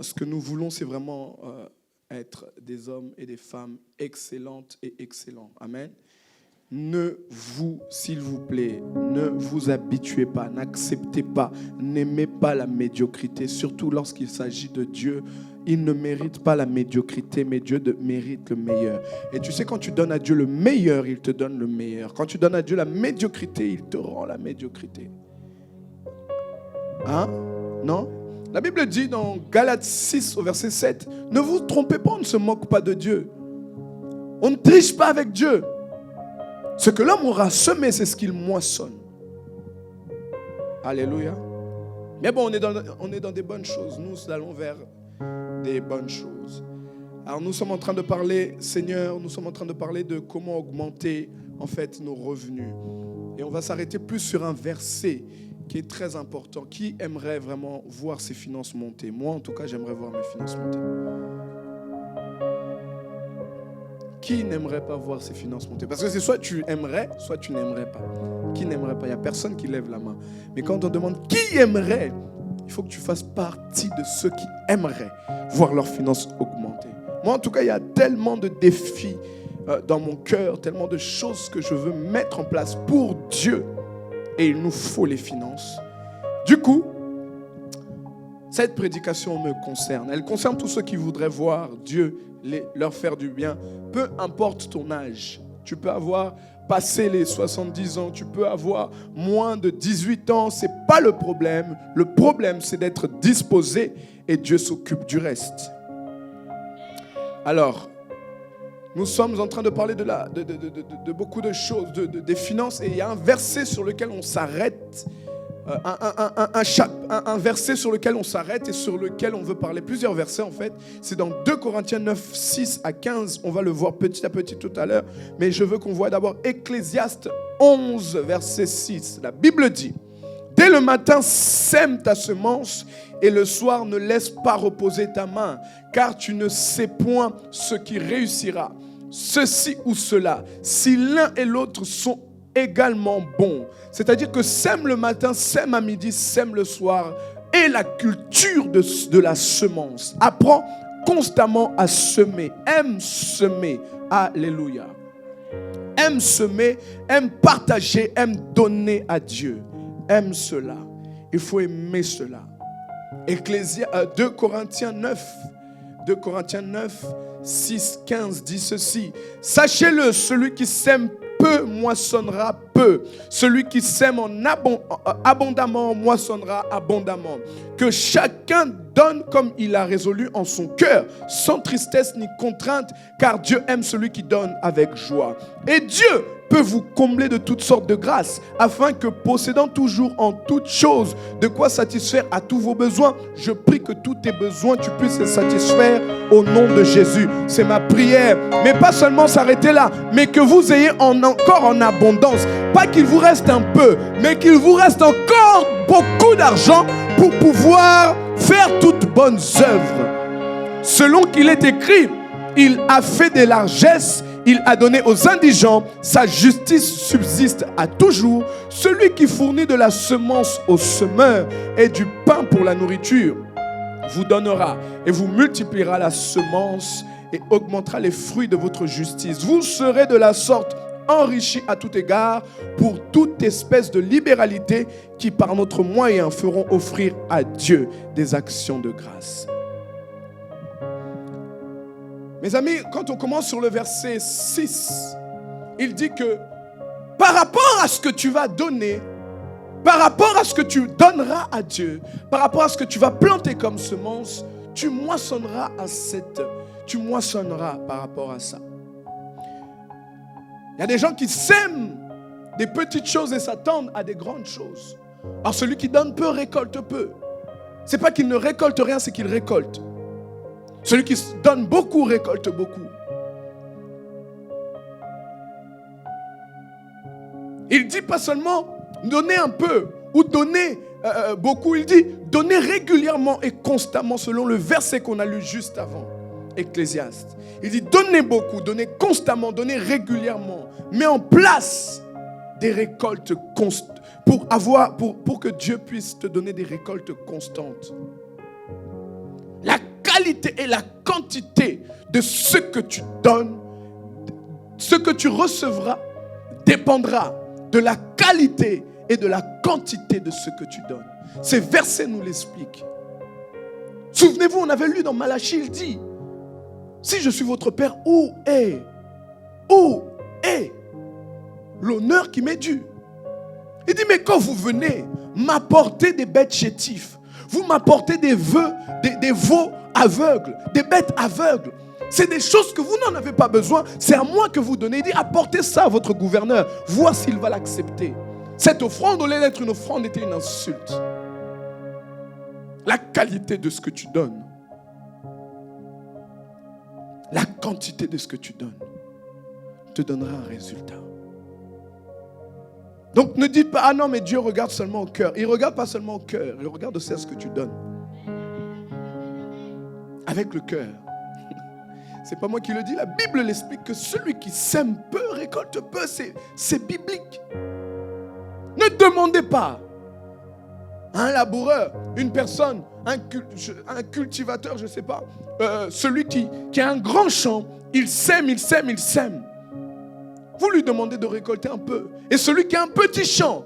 ce que nous voulons, c'est vraiment être des hommes et des femmes excellentes et excellents. Amen. S'il vous plaît, ne vous habituez pas, n'acceptez pas, n'aimez pas la médiocrité, surtout lorsqu'il s'agit de Dieu. Il ne mérite pas la médiocrité, mais Dieu mérite le meilleur. Et tu sais, quand tu donnes à Dieu le meilleur, il te donne le meilleur. Quand tu donnes à Dieu la médiocrité, il te rend la médiocrité. Hein? Non? La Bible dit dans Galates 6 au verset 7, ne vous trompez pas, on ne se moque pas de Dieu. On ne triche pas avec Dieu. Ce que l'homme aura semé, c'est ce qu'il moissonne. Alléluia. Mais bon, on est dans des bonnes choses. Nous allons vers des bonnes choses. Alors nous sommes en train de parler, Seigneur, nous sommes en train de parler de comment augmenter en fait nos revenus. Et on va s'arrêter plus sur un verset qui est très important. Qui aimerait vraiment voir ses finances monter? Moi, en tout cas, j'aimerais voir mes finances monter. Qui n'aimerait pas voir ses finances monter? Parce que c'est soit tu aimerais, soit tu n'aimerais pas. Qui n'aimerait pas? Il n'y a personne qui lève la main. Mais quand on demande qui aimerait, il faut que tu fasses partie de ceux qui aimeraient voir leurs finances augmenter. Moi, en tout cas, il y a tellement de défis dans mon cœur, tellement de choses que je veux mettre en place pour Dieu. Et il nous faut les finances. Du coup, cette prédication me concerne. Elle concerne tous ceux qui voudraient voir Dieu leur faire du bien. Peu importe ton âge. Tu peux avoir passé les 70 ans. Tu peux avoir moins de 18 ans. Ce n'est pas le problème. Le problème, c'est d'être disposé et Dieu s'occupe du reste. Alors, nous sommes en train de parler de beaucoup de choses, des finances. Et il y a un verset sur lequel on s'arrête. Un verset sur lequel on s'arrête et sur lequel on veut parler. Plusieurs versets en fait. C'est dans 2 Corinthiens 9, 6 à 15. On va le voir petit à petit tout à l'heure. Mais je veux qu'on voit d'abord Ecclésiaste 11, verset 6. La Bible dit: dès le matin, sème ta semence et le soir, ne laisse pas reposer ta main, car tu ne sais point ce qui réussira, ceci ou cela, si l'un et l'autre sont également bons. C'est-à-dire que sème le matin, sème à midi, sème le soir. Et la culture de la semence. Apprends constamment à semer. Aime semer. Alléluia. Aime semer, aime partager, aime donner à Dieu. Aime cela. Il faut aimer cela. 2 Corinthiens 9, 6, 15 dit ceci. Sachez-le, celui qui sème peu moissonnera peu. Celui qui sème abondamment moissonnera abondamment. Que chacun donne comme il a résolu en son cœur, sans tristesse ni contrainte, car Dieu aime celui qui donne avec joie. Et Dieu peut vous combler de toutes sortes de grâces, afin que, possédant toujours en toutes choses de quoi satisfaire à tous vos besoins, je prie que tous tes besoins, tu puisses les satisfaire au nom de Jésus. C'est ma prière. Mais pas seulement s'arrêter là, mais que vous ayez encore en abondance. Pas qu'il vous reste un peu, mais qu'il vous reste encore beaucoup d'argent pour pouvoir faire toutes bonnes œuvres. Selon qu'il est écrit, il a fait des largesses, il a donné aux indigents, sa justice subsiste à toujours. Celui qui fournit de la semence aux semeurs et du pain pour la nourriture vous donnera et vous multipliera la semence et augmentera les fruits de votre justice. Vous serez de la sorte enrichis à tout égard pour toute espèce de libéralité qui par notre moyen feront offrir à Dieu des actions de grâce. Mes amis, quand on commence sur le verset 6, il dit que par rapport à ce que tu vas donner, par rapport à ce que tu donneras à Dieu, par rapport à ce que tu vas planter comme semence, tu moissonneras par rapport à ça. Il y a des gens qui sèment des petites choses et s'attendent à des grandes choses. Alors celui qui donne peu récolte peu. C'est pas qu'il ne récolte rien, c'est qu'il récolte. Celui qui donne beaucoup récolte beaucoup. Il dit pas seulement donner un peu ou donner beaucoup. Il dit donner régulièrement et constamment selon le verset qu'on a lu juste avant. Ecclésiaste. Il dit donnez beaucoup, donnez constamment, donnez régulièrement. Mets en place des récoltes constantes pour que Dieu puisse te donner des récoltes constantes. La qualité et la quantité de ce que tu donnes, ce que tu recevras, dépendra de la qualité et de la quantité de ce que tu donnes. Ces versets nous l'expliquent. Souvenez-vous, on avait lu dans Malachie, il dit, si je suis votre Père, où est l'honneur qui m'est dû? Il dit, mais quand vous venez m'apporter des bêtes chétifs, vous m'apportez des veaux aveugles, des bêtes aveugles, c'est des choses que vous n'en avez pas besoin, c'est à moi que vous donnez. Il dit, apportez ça à votre gouverneur, voir s'il va l'accepter. Cette offrande, au lieu d'être une offrande, était une insulte. La qualité de ce que tu donnes, la quantité de ce que tu donnes, te donnera un résultat. Donc ne dites pas, ah non, mais Dieu regarde seulement au cœur. Il ne regarde pas seulement au cœur, il regarde aussi à ce que tu donnes. Avec le cœur. C'est pas moi qui le dis, la Bible l'explique que celui qui sème peu récolte peu, c'est biblique. Ne demandez pas à un laboureur, une personne, un cultivateur, je ne sais pas, celui qui a un grand champ, il sème. Vous lui demandez de récolter un peu. Et celui qui a un petit champ,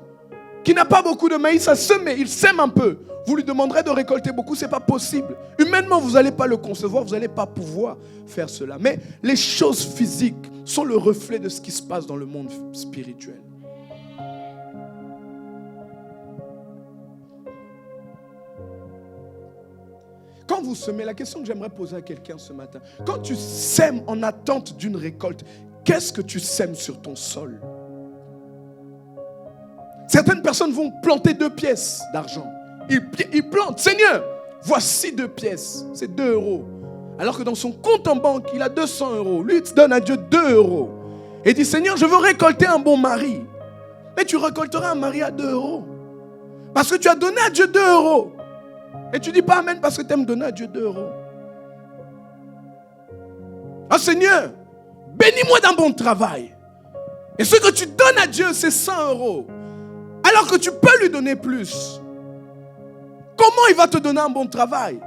qui n'a pas beaucoup de maïs à semer, il sème un peu. Vous lui demanderez de récolter beaucoup, ce n'est pas possible. Humainement, vous n'allez pas le concevoir, vous n'allez pas pouvoir faire cela. Mais les choses physiques sont le reflet de ce qui se passe dans le monde spirituel. Quand vous semez, la question que j'aimerais poser à quelqu'un ce matin, quand tu sèmes en attente d'une récolte, qu'est-ce que tu sèmes sur ton sol? Certaines personnes vont planter 2 pièces d'argent. Ils plantent, Seigneur, voici 2 pièces, c'est 2 €. Alors que dans son compte en banque, il a 200 €. Lui, il donne à Dieu 2 €. Et dit, Seigneur, je veux récolter un bon mari. Mais tu récolteras un mari à 2 €. Parce que tu as donné à Dieu 2 €. Et tu ne dis pas amen parce que tu aimes donner à Dieu 2 €. Ah Seigneur, bénis-moi d'un bon travail. Et ce que tu donnes à Dieu, c'est 100 €. Alors que tu peux lui donner plus. Comment il va te donner un bon travail?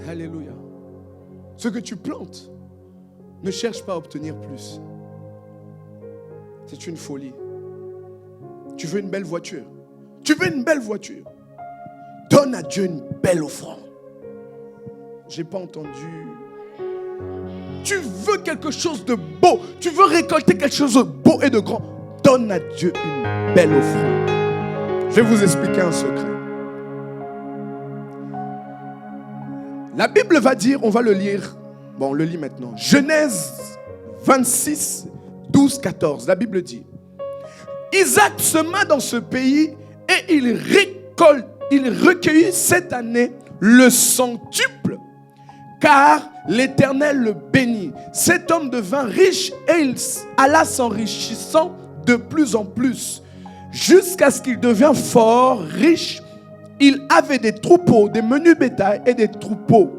Alléluia. Ce que tu plantes, ne cherche pas à obtenir plus. C'est une folie. Tu veux une belle voiture? Tu veux une belle voiture? Donne à Dieu une belle offrande. J'ai pas entendu. Tu veux quelque chose de beau. Tu veux récolter quelque chose de beau et de grand. Donne à Dieu une belle offrande. Je vais vous expliquer un secret. La Bible va dire, on va le lire. Bon, on le lit maintenant. Genèse 26, 12, 14. La Bible dit, Isaac sema dans ce pays et il recueillit cette année le centuple, car l'Éternel le bénit. Cet homme devint riche et il alla s'enrichissant de plus en plus, jusqu'à ce qu'il devient fort riche. Il avait des troupeaux, des menus bétail et des troupeaux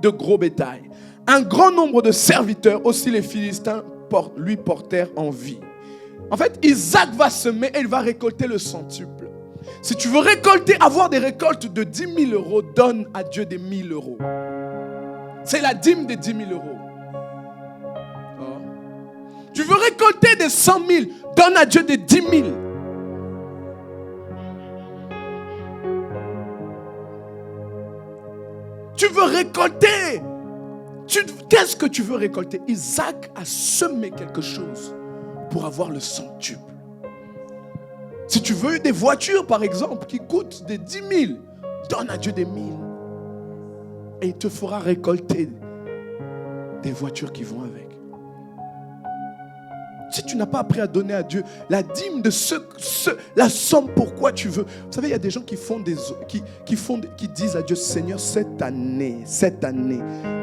de gros bétail. Un grand nombre de serviteurs, aussi les Philistins lui portèrent envie. En fait, Isaac va semer et il va récolter le centuple. Si tu veux récolter, avoir des récoltes de 10 000 €, donne à Dieu des 1 000 €. C'est la dîme des 10 000 €. Oh. Tu veux récolter des 100 000, donne à Dieu des 10 000. Tu veux récolter. Qu'est-ce que tu veux récolter? Isaac a semé quelque chose pour avoir le centuple. Si tu veux des voitures, par exemple, qui coûtent des 10 000, donne à Dieu des 1 000. Et il te fera récolter des voitures qui vont avec. Si tu n'as pas appris à donner à Dieu la dîme de la somme pourquoi tu veux. Vous savez, il y a des gens qui disent à Dieu, Seigneur, cette année,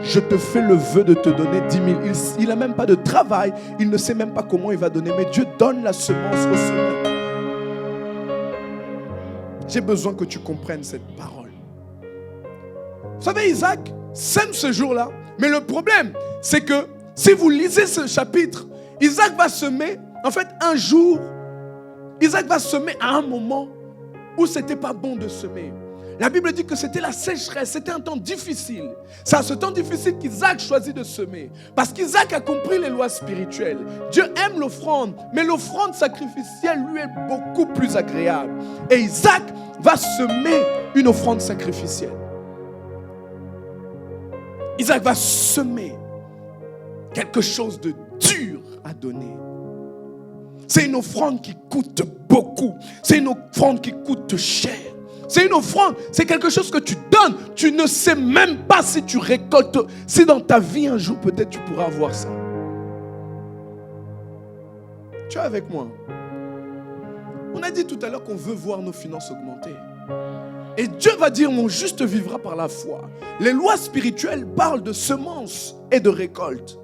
je te fais le vœu de te donner 10 000. Il n'a même pas de travail, il ne sait même pas comment il va donner, mais Dieu donne la semence au semeur. J'ai besoin que tu comprennes cette parole. Vous savez, Isaac sème ce jour-là, mais le problème, c'est que si vous lisez ce chapitre, Isaac va semer, en fait, un jour, Isaac va semer à un moment où c'était pas bon de semer. La Bible dit que c'était la sécheresse, c'était un temps difficile. C'est à ce temps difficile qu'Isaac choisit de semer. Parce qu'Isaac a compris les lois spirituelles. Dieu aime l'offrande, mais l'offrande sacrificielle lui est beaucoup plus agréable. Et Isaac va semer une offrande sacrificielle. Isaac va semer quelque chose de dur à donner. C'est une offrande qui coûte beaucoup. C'est une offrande qui coûte cher. C'est une offrande, c'est quelque chose que tu donnes. Tu ne sais même pas si tu récoltes. Si dans ta vie un jour peut-être tu pourras avoir ça. Tu es avec moi? On a dit tout à l'heure qu'on veut voir nos finances augmenter. Et Dieu va dire, mon juste vivra par la foi. Les lois spirituelles parlent de semences et de récoltes.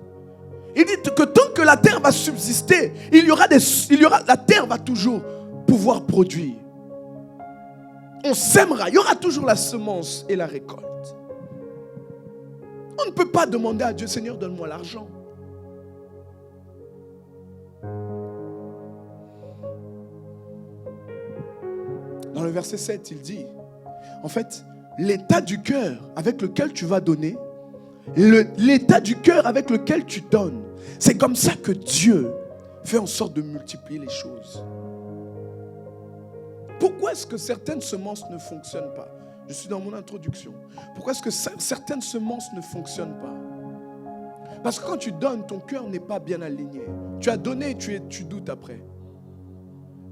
Il dit que tant que la terre va subsister, la terre va toujours pouvoir produire. On sèmera, il y aura toujours la semence et la récolte. On ne peut pas demander à Dieu, Seigneur, donne-moi l'argent. Dans le verset 7, il dit, en fait, l'état du cœur avec lequel tu vas donner, l'état du cœur avec lequel tu donnes, c'est comme ça que Dieu fait en sorte de multiplier les choses. Pourquoi est-ce que certaines semences ne fonctionnent pas? Je suis dans mon introduction. Pourquoi est-ce que certaines semences ne fonctionnent pas? Parce que quand tu donnes, ton cœur n'est pas bien aligné. Tu as donné et tu doutes après.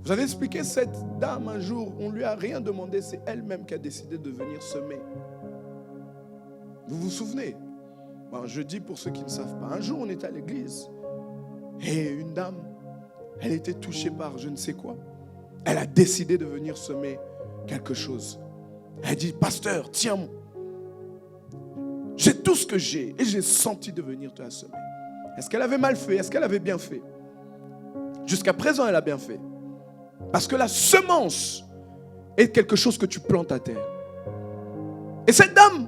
Vous avez expliqué cette dame un jour, on ne lui a rien demandé, c'est elle-même qui a décidé de venir semer. Vous vous souvenez? Bon, je dis pour ceux qui ne savent pas. Un jour, on était à l'église et une dame, elle était touchée par je ne sais quoi. Elle a décidé de venir semer quelque chose. Elle dit, pasteur, tiens, j'ai tout ce que j'ai et j'ai senti de venir te la semer. Est-ce qu'elle avait mal fait? Est-ce qu'elle avait bien fait? Jusqu'à présent, elle a bien fait. Parce que la semence est quelque chose que tu plantes à terre. Et cette dame,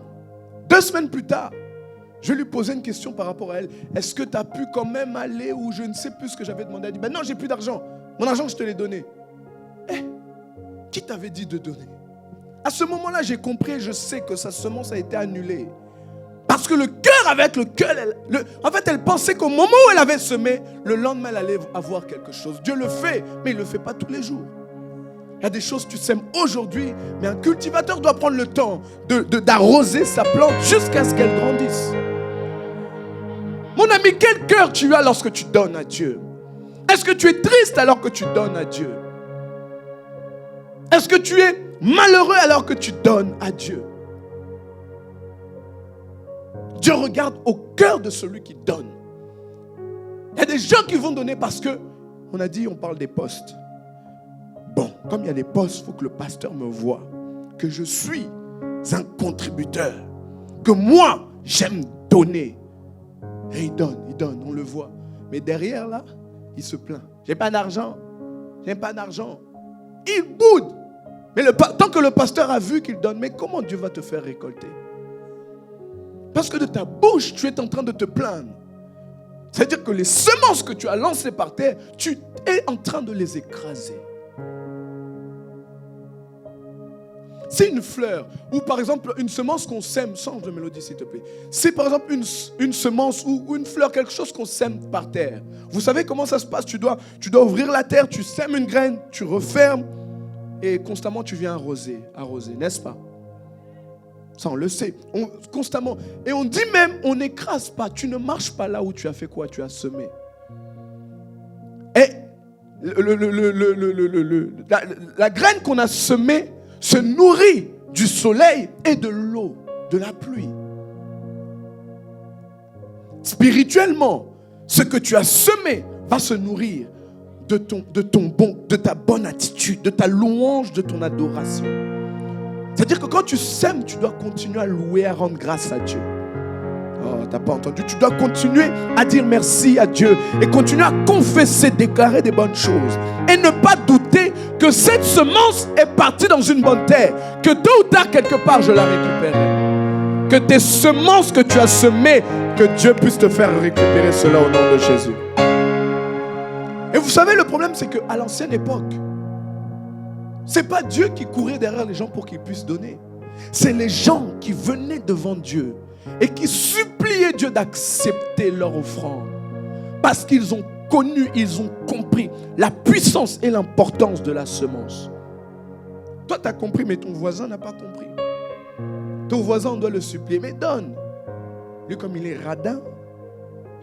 2 semaines plus tard, je lui posais une question par rapport à elle. Est-ce que tu as pu quand même aller où je ne sais plus ce que j'avais demandé? Elle dit, ben non, j'ai plus d'argent. Mon argent, je te l'ai donné. Qui t'avait dit de donner? À ce moment-là, j'ai compris, je sais que sa semence a été annulée. Parce que le cœur avec lequel en fait, elle pensait qu'au moment où elle avait semé, le lendemain, elle allait avoir quelque chose. Dieu le fait, mais il ne le fait pas tous les jours. Il y a des choses que tu sèmes aujourd'hui, mais un cultivateur doit prendre le temps d'arroser sa plante jusqu'à ce qu'elle grandisse. Mon ami, quel cœur tu as lorsque tu donnes à Dieu? Est-ce que tu es triste alors que tu donnes à Dieu? Est-ce que tu es malheureux alors que tu donnes à Dieu? Dieu regarde au cœur de celui qui donne. Il y a des gens qui vont donner parce que, on a dit, on parle des postes. Bon, comme il y a des postes, il faut que le pasteur me voie que je suis un contributeur, que moi, j'aime donner. Et il donne, on le voit. Mais derrière là, il se plaint. J'ai pas d'argent. Il boude. Mais tant que le pasteur a vu qu'il donne, mais comment Dieu va te faire récolter? Parce que de ta bouche, tu es en train de te plaindre. C'est-à-dire que les semences que tu as lancées par terre, tu es en train de les écraser. C'est une fleur, ou par exemple une semence qu'on sème, change de mélodie s'il te plaît. C'est par exemple une semence ou une fleur, quelque chose qu'on sème par terre. Vous savez comment ça se passe? Tu dois ouvrir la terre, tu sèmes une graine, tu refermes et constamment tu viens arroser, n'est-ce pas? Ça, on le sait, constamment. Et on dit même, on n'écrase pas. Tu ne marches pas là où tu as fait quoi? Tu as semé. Et la graine qu'on a semée se nourrit du soleil et de l'eau, de la pluie. Spirituellement, ce que tu as semé va se nourrir de ta bonne attitude, de ta louange, de ton adoration. C'est-à-dire que quand tu sèmes, tu dois continuer à louer, à rendre grâce à Dieu. Oh, t'as pas entendu? Tu dois continuer à dire merci à Dieu et continuer à confesser, déclarer des bonnes choses. Et ne pas douter que cette semence est partie dans une bonne terre. Que tôt ou tard, quelque part, je la récupérerai. Que tes semences que tu as semées, que Dieu puisse te faire récupérer cela au nom de Jésus. Et vous savez, le problème, c'est qu'à l'ancienne époque, Ce n'est pas Dieu qui courait derrière les gens pour qu'ils puissent donner. C'est les gens qui venaient devant Dieu et qui suppliaient Dieu d'accepter leur offrande. Parce qu'ils ont connu, ils ont compris la puissance et l'importance de la semence. Toi, tu as compris, mais ton voisin n'a pas compris. Ton voisin, on doit le supplier, mais donne. Lui, comme il est radin,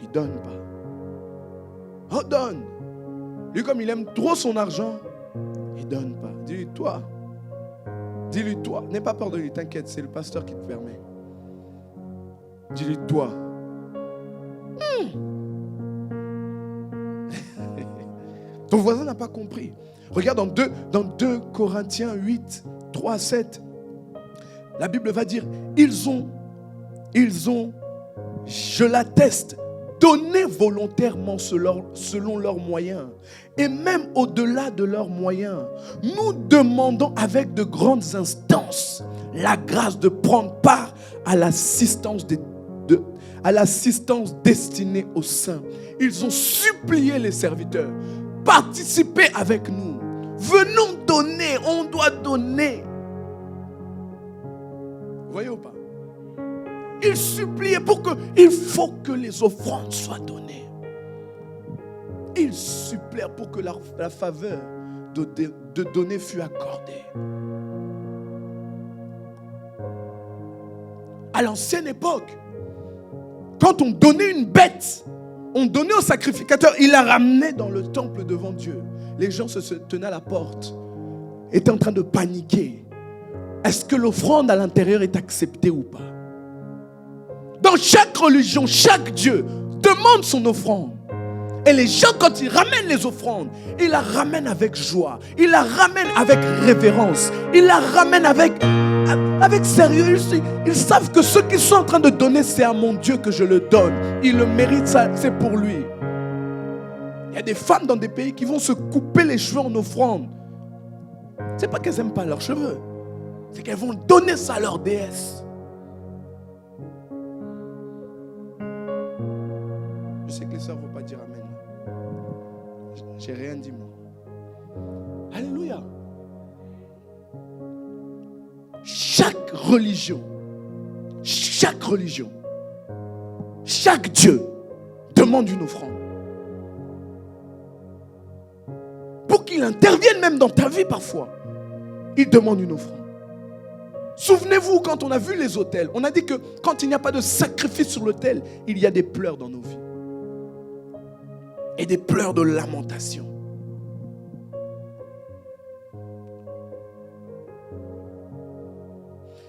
il ne donne pas. Oh, donne. Lui, comme il aime trop son argent, il ne donne pas. Dis-lui, toi. Dis-lui, toi. N'aie pas peur de lui, t'inquiète, c'est le pasteur qui te permet. Dis-lui, toi. Ton voisin n'a pas compris. Regarde dans 2 Corinthiens 8, 3 à 7. La Bible va dire, ils ont, je l'atteste, donné volontairement selon leurs moyens. Et même au-delà de leurs moyens, nous demandons avec de grandes instances la grâce de prendre part à l'assistance destinée aux saints. Ils ont supplié les serviteurs, participez avec nous. Venons donner, on doit donner. Vous voyez ou pas? Ils suppliaient il faut que les offrandes soient données. Ils supplièrent pour que la faveur de donner fût accordée. À l'ancienne époque, quand on donnait une bête, on donnait au sacrificateur, il la ramenait dans le temple devant Dieu. Les gens se tenaient à la porte, étaient en train de paniquer. Est-ce que l'offrande à l'intérieur est acceptée ou pas? Dans chaque religion, chaque Dieu demande son offrande. Et les gens, quand ils ramènent les offrandes, ils la ramènent avec joie. Ils la ramènent avec révérence. Ils la ramènent avec sérieux. Ils savent que ce qu'ils sont en train de donner, c'est à mon Dieu que je le donne. Il le mérite, ça, c'est pour lui. Il y a des femmes dans des pays qui vont se couper les cheveux en offrande. C'est pas qu'elles n'aiment pas leurs cheveux. C'est qu'elles vont donner ça à leur déesse. Je sais que les sœurs ne vont pas dire amen. J'ai rien dit moi. Alléluia. Chaque religion, chaque Dieu demande une offrande. Pour qu'il intervienne même dans ta vie parfois, il demande une offrande. Souvenez-vous, quand on a vu les autels, on a dit que quand il n'y a pas de sacrifice sur l'autel, il y a des pleurs dans nos vies. Et des pleurs de lamentation.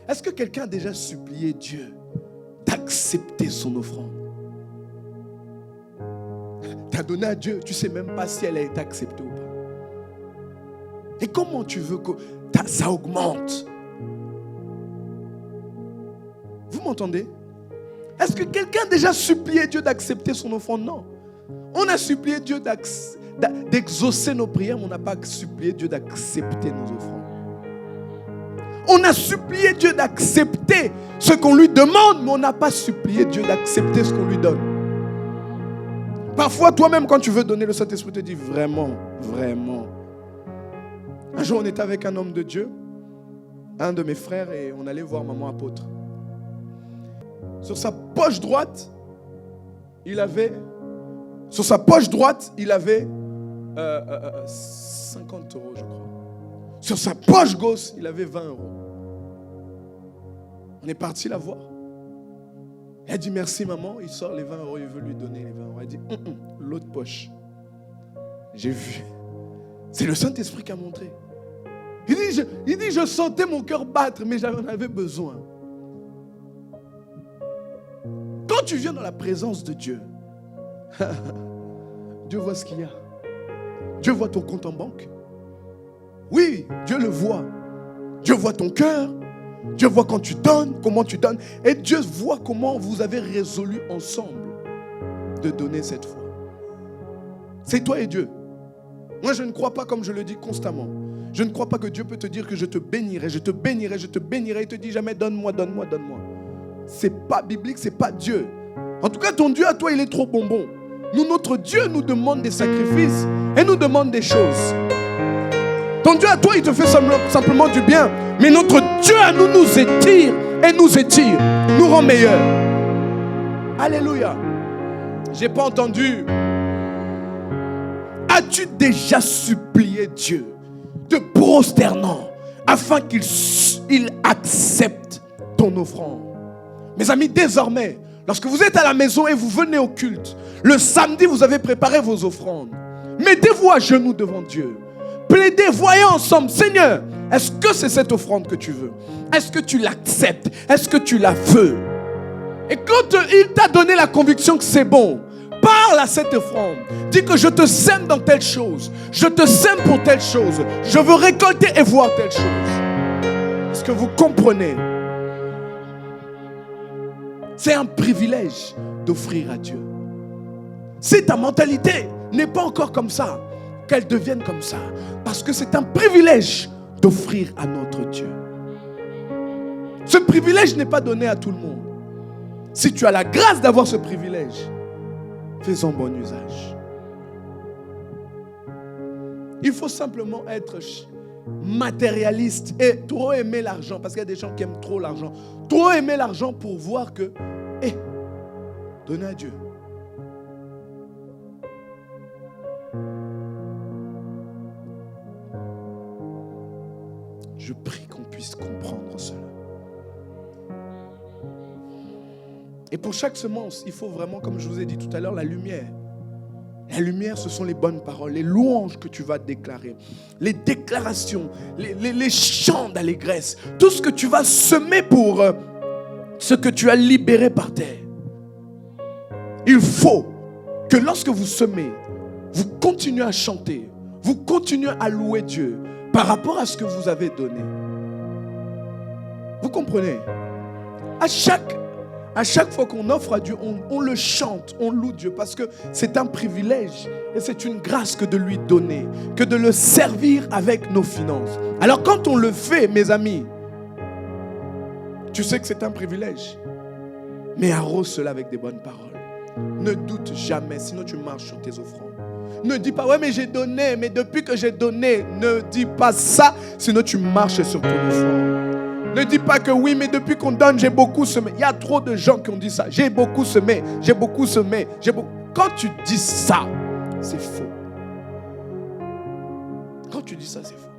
Est-ce que quelqu'un a déjà supplié Dieu d'accepter son offrande? Tu as donné à Dieu, tu ne sais même pas si elle a été acceptée ou pas. Et comment tu veux que ça augmente? Vous m'entendez? Est-ce que quelqu'un a déjà supplié Dieu d'accepter son offrande? Non. On a supplié Dieu d'exaucer nos prières, mais on n'a pas supplié Dieu d'accepter nos offrandes. On a supplié Dieu d'accepter ce qu'on lui demande, mais on n'a pas supplié Dieu d'accepter ce qu'on lui donne. Parfois, toi-même, quand tu veux donner, le Saint-Esprit te dit vraiment, vraiment. Un jour, on était avec un homme de Dieu, un de mes frères, et on allait voir maman apôtre. Sur sa poche droite, il avait 50 euros, je crois. Sur sa poche gauche, il avait 20 euros. On est parti la voir. Elle a dit merci maman. Il sort les 20 euros, il veut lui donner les 20 euros. Elle dit l'autre poche. J'ai vu. C'est le Saint-Esprit qui a montré. Il dit je sentais mon cœur battre, mais j'en avais besoin. Quand tu viens dans la présence de Dieu, Dieu voit ce qu'il y a. Dieu voit ton compte en banque. Oui, Dieu le voit. Dieu voit ton cœur. Dieu voit quand tu donnes, comment tu donnes. Et Dieu voit comment vous avez résolu ensemble de donner cette fois. C'est toi et Dieu. Moi, je ne crois pas, comme je le dis constamment, je ne crois pas que Dieu peut te dire que je te bénirai, je te bénirai, je te bénirai. Il te dit jamais donne-moi, donne-moi, donne-moi. C'est pas biblique, c'est pas Dieu. En tout cas, ton Dieu à toi, il est trop bonbon. Nous, notre Dieu nous demande des sacrifices et nous demande des choses. Ton Dieu à toi, il te fait simplement du bien. Mais notre Dieu à nous nous étire et nous étire, nous rend meilleurs. Alléluia. J'ai pas entendu. As-tu déjà supplié Dieu de prosternant afin qu'il accepte ton offrande? Mes amis, désormais, lorsque vous êtes à la maison et vous venez au culte, le samedi, vous avez préparé vos offrandes. Mettez-vous à genoux devant Dieu. Plaidez, voyez ensemble, Seigneur, est-ce que c'est cette offrande que tu veux? Est-ce que tu l'acceptes? Est-ce que tu la veux? Et quand il t'a donné la conviction que c'est bon, parle à cette offrande. Dis que je te sème dans telle chose. Je te sème pour telle chose. Je veux récolter et voir telle chose. Est-ce que vous comprenez? C'est un privilège d'offrir à Dieu. Si ta mentalité n'est pas encore comme ça, qu'elle devienne comme ça. Parce que c'est un privilège d'offrir à notre Dieu. Ce privilège n'est pas donné à tout le monde. Si tu as la grâce d'avoir ce privilège, fais-en bon usage. Il faut simplement être matérialiste et trop aimer l'argent. Parce qu'il y a des gens qui aiment trop l'argent. Trop aimer l'argent pour voir que, donner à Dieu. Je prie qu'on puisse comprendre cela. Et pour chaque semence, il faut vraiment, comme je vous ai dit tout à l'heure, la lumière. La lumière, ce sont les bonnes paroles, les louanges que tu vas déclarer, les déclarations, les chants d'allégresse, tout ce que tu vas semer pour ce que tu as libéré par terre. Il faut que lorsque vous semez, vous continuez à chanter, vous continuez à louer Dieu par rapport à ce que vous avez donné. Vous comprenez? À chaque fois qu'on offre à Dieu, on le chante, on loue Dieu parce que c'est un privilège et c'est une grâce que de lui donner, que de le servir avec nos finances. Alors quand on le fait, mes amis, tu sais que c'est un privilège, mais arrose cela avec des bonnes paroles. Ne doute jamais, sinon tu marches sur tes offrandes. Ne dis pas, ouais mais j'ai donné, mais depuis que j'ai donné, ne dis pas ça, sinon tu marches sur ton offrande. Ne dis pas que oui, mais depuis qu'on donne, j'ai beaucoup semé. Il y a trop de gens qui ont dit ça. J'ai beaucoup semé, j'ai beaucoup semé, j'ai beaucoup... Quand tu dis ça, c'est faux. Quand tu dis ça, c'est faux.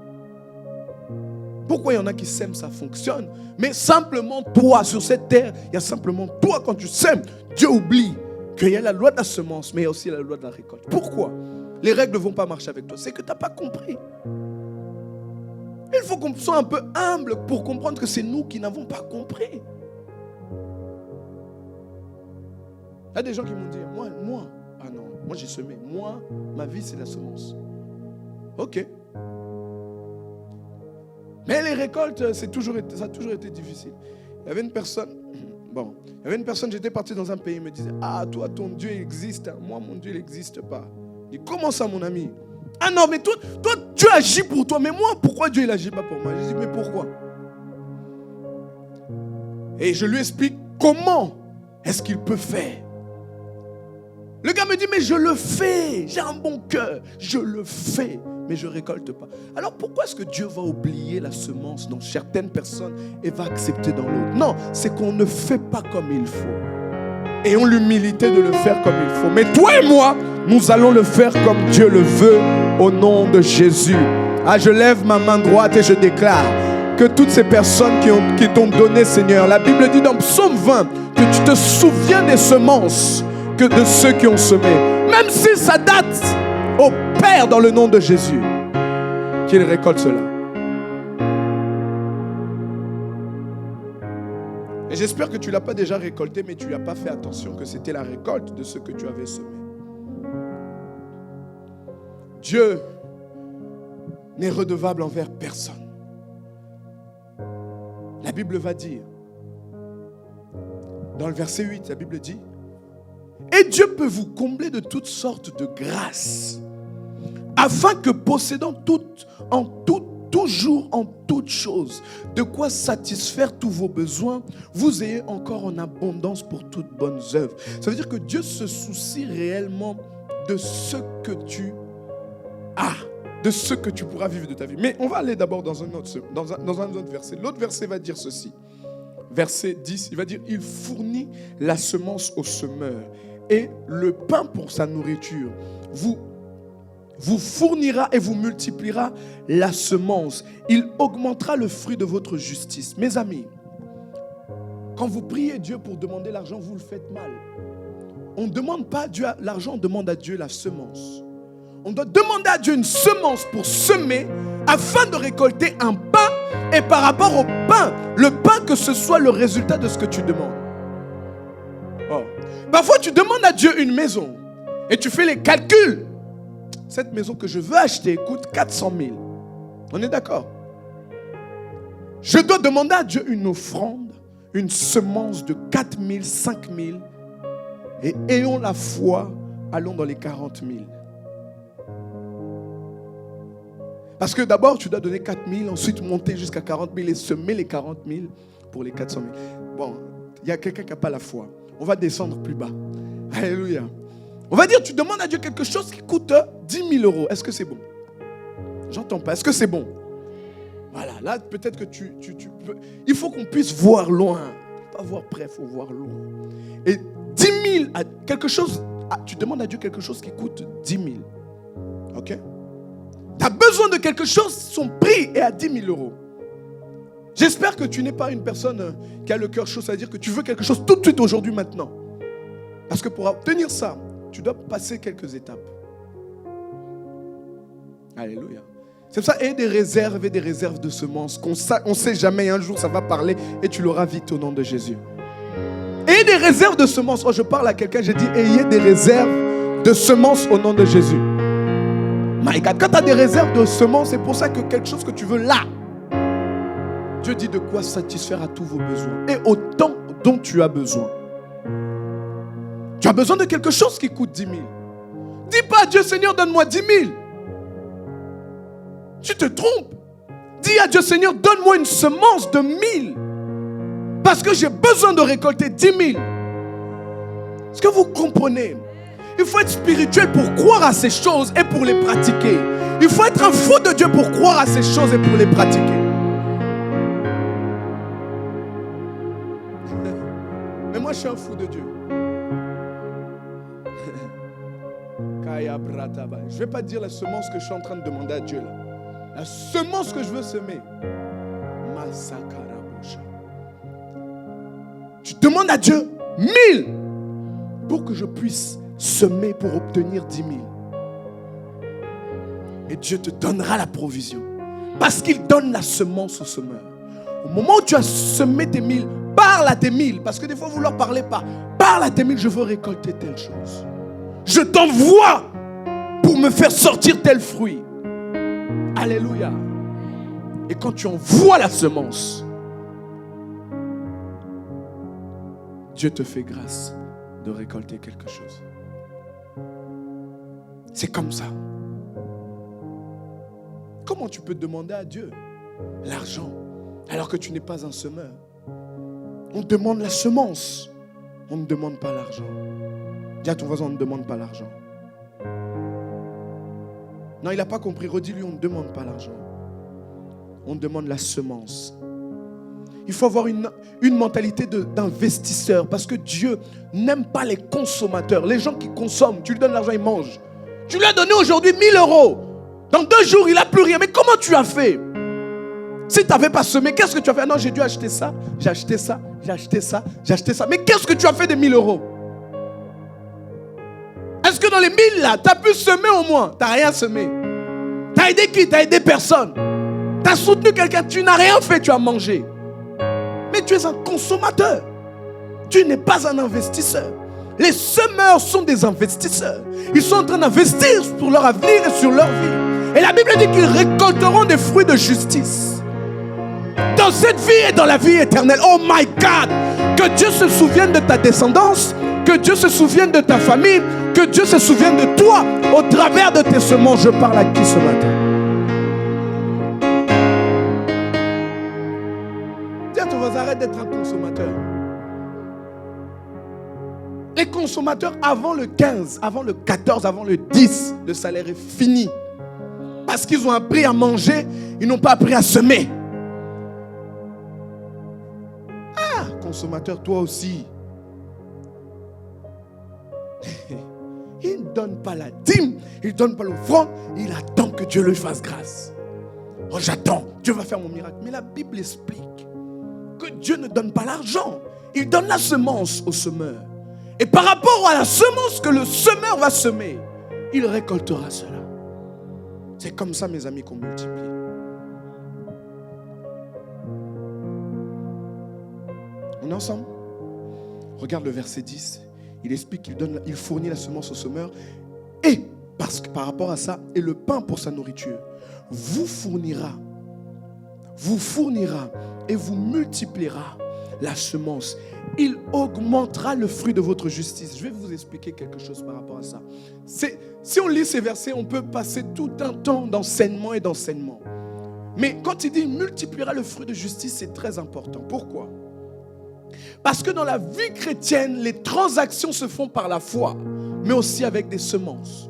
Pourquoi il y en a qui sèment, ça fonctionne, mais simplement toi, sur cette terre, il y a simplement toi, quand tu sèmes, Dieu oublie qu'il y a la loi de la semence, mais il y a aussi la loi de la récolte. Pourquoi les règles ne vont pas marcher avec toi? C'est que tu n'as pas compris. Il faut qu'on soit un peu humble pour comprendre que c'est nous qui n'avons pas compris. Il y a des gens qui m'ont dit, moi, j'ai semé. Moi, ma vie, c'est la semence. Ok. Mais les récoltes, ça a toujours été difficile. Il y avait une personne, j'étais parti dans un pays, il me disait, toi, ton Dieu existe. Moi, mon Dieu, il n'existe pas. Je dis, comment ça, mon ami? Ah non, mais toi, Dieu agit pour toi. Mais moi, pourquoi Dieu, il n'agit pas pour moi? Je dis, mais pourquoi? Et je lui explique comment est-ce qu'il peut faire. Le gars me dit, mais je le fais. J'ai un bon cœur. Je le fais. Mais je ne récolte pas. Alors pourquoi est-ce que Dieu va oublier la semence dans certaines personnes et va accepter dans l'autre? Non, c'est qu'on ne fait pas comme il faut. Et on l'humilité de le faire comme il faut. Mais toi et moi, nous allons le faire comme Dieu le veut au nom de Jésus. Je lève ma main droite et je déclare que toutes ces personnes qui t'ont donné, Seigneur, la Bible dit dans Psaume 20 que tu te souviens des semences que de ceux qui ont semé. Même si ça date, au Père, dans le nom de Jésus, qu'il récolte cela. Et j'espère que tu ne l'as pas déjà récolté, mais tu n'as pas fait attention que c'était la récolte de ce que tu avais semé. Dieu n'est redevable envers personne. La Bible va dire, dans le verset 8, la Bible dit, et Dieu peut vous combler de toutes sortes de grâces, afin que possédant toujours en toutes choses, de quoi satisfaire tous vos besoins, vous ayez encore en abondance pour toutes bonnes œuvres. Ça veut dire que Dieu se soucie réellement de ce que tu as, de ce que tu pourras vivre de ta vie. Mais on va aller d'abord dans un autre verset. L'autre verset va dire ceci. Verset 10, il va dire, il fournit la semence au semeur et le pain pour sa nourriture. Vous fournira et vous multipliera la semence. Il augmentera le fruit de votre justice. Mes amis, quand vous priez Dieu pour demander l'argent, vous le faites mal. On ne demande pas à Dieu l'argent, on demande à Dieu la semence. On doit demander à Dieu une semence pour semer afin de récolter un pain. Et par rapport au pain, le pain que ce soit le résultat de ce que tu demandes. Oh. Parfois tu demandes à Dieu une maison et tu fais les calculs. Cette maison que je veux acheter coûte 400 000. On est d'accord? Je dois demander à Dieu une offrande, une semence de 4 000, 5 000. Et ayons la foi, allons dans les 40 000. Parce que d'abord, tu dois donner 4 000, ensuite monter jusqu'à 40 000 et semer les 40 000 pour les 400 000. Bon, il y a quelqu'un qui n'a pas la foi. On va descendre plus bas. Alléluia. On va dire, tu demandes à Dieu quelque chose qui coûte 10 000 euros. Est-ce que c'est bon? J'entends pas. Est-ce que c'est bon? Voilà, là, peut-être que tu peux. Il faut qu'on puisse voir loin. Pas voir près, il faut voir loin. Et 10 000, quelque chose, tu demandes à Dieu quelque chose qui coûte 10 000. Ok? Tu as besoin de quelque chose, son prix est à 10 000 euros. J'espère que tu n'es pas une personne qui a le cœur chaud, c'est-à-dire que tu veux quelque chose tout de suite, aujourd'hui, maintenant. Parce que pour obtenir ça, tu dois passer quelques étapes. Alléluia. C'est pour ça, et des réserves de semences. On ne sait jamais, un jour ça va parler et tu l'auras vite au nom de Jésus. Et des réserves de semences. Oh, je parle à quelqu'un, j'ai dit, ayez des réserves de semences au nom de Jésus. My God, quand tu as des réserves de semences, c'est pour ça que quelque chose que tu veux là, Dieu dit de quoi satisfaire à tous vos besoins et autant dont tu as besoin. Tu as besoin de quelque chose qui coûte 10 000. Dis pas à Dieu, Seigneur, donne-moi 10 000. Tu te trompes. Dis à Dieu, Seigneur, donne-moi une semence de 1000. Parce que j'ai besoin de récolter 10 000. Est-ce que vous comprenez? Il faut être spirituel pour croire à ces choses et pour les pratiquer. Il faut être un fou de Dieu pour croire à ces choses et pour les pratiquer. Mais moi, je suis un fou de Dieu. Je ne vais pas dire la semence que je suis en train de demander à Dieu. Là. La semence que je veux semer. Tu demandes à Dieu 1000 pour que je puisse semer pour obtenir 10 000. Et Dieu te donnera la provision. Parce qu'il donne la semence au semeur. Au moment où tu as semé tes 1000, parle à tes 1000. Parce que des fois vous leur parlez pas. Parle à tes 1000, je veux récolter telle chose. Je t'envoie pour me faire sortir tel fruit. Alléluia. Et quand tu envoies la semence, Dieu te fait grâce de récolter quelque chose. C'est comme ça. Comment tu peux demander à Dieu l'argent alors que tu n'es pas un semeur? On demande la semence. On ne demande pas l'argent. Dis à ton voisin, on ne demande pas l'argent. Non, il n'a pas compris. Redis-lui, on ne demande pas l'argent. On demande la semence. Il faut avoir une mentalité d'investisseur parce que Dieu n'aime pas les consommateurs. Les gens qui consomment, tu lui donnes l'argent, il mange. Tu lui as donné aujourd'hui 1000 euros. Dans 2 jours, il n'a plus rien. Mais comment tu as fait? Si tu n'avais pas semé, qu'est-ce que tu as fait? Ah non, j'ai dû acheter ça, j'ai acheté ça, j'ai acheté ça, j'ai acheté ça. Mais qu'est-ce que tu as fait des 1000 euros? Est-ce que dans les 1000 là, tu as pu semer au moins? Tu n'as rien semé. Tu as aidé qui? Tu as aidé personne. Tu as soutenu quelqu'un, tu n'as rien fait, tu as mangé. Mais tu es un consommateur. Tu n'es pas un investisseur. Les semeurs sont des investisseurs. Ils sont en train d'investir sur leur avenir et sur leur vie. Et la Bible dit qu'ils récolteront des fruits de justice. Dans cette vie et dans la vie éternelle. Oh my God! Que Dieu se souvienne de ta descendance. Que Dieu se souvienne de ta famille. Que Dieu se souvienne de toi. Au travers de tes semences. Je parle à qui ce matin? Dis à ton voisin, arrête d'être un consommateur. Les consommateurs avant le 15, avant le 14, avant le 10, le salaire est fini. parce qu'ils ont appris à manger, ils n'ont pas appris à semer. Ah, consommateur, toi aussi. Il ne donne pas la dîme, il ne donne pas l'offrande, il attend que Dieu lui fasse grâce. Oh, j'attends, Dieu va faire mon miracle. Mais la Bible explique que Dieu ne donne pas l'argent, il donne la semence au semeur. Et par rapport à la semence que le semeur va semer, il récoltera cela. C'est comme ça, mes amis, qu'on multiplie. On est ensemble? Regarde le verset 10. Il explique qu'il fournit la semence au semeur. Et, parce que par rapport à ça, et le pain pour sa nourriture, vous fournira et vous multipliera la semence. Il augmentera le fruit de votre justice. Je vais vous expliquer quelque chose par rapport à ça. Si on lit ces versets, on peut passer tout un temps d'enseignement et d'enseignement. Mais quand il dit il multipliera le fruit de justice, c'est très important. Pourquoi? Parce que dans la vie chrétienne, les transactions se font par la foi, mais aussi avec des semences.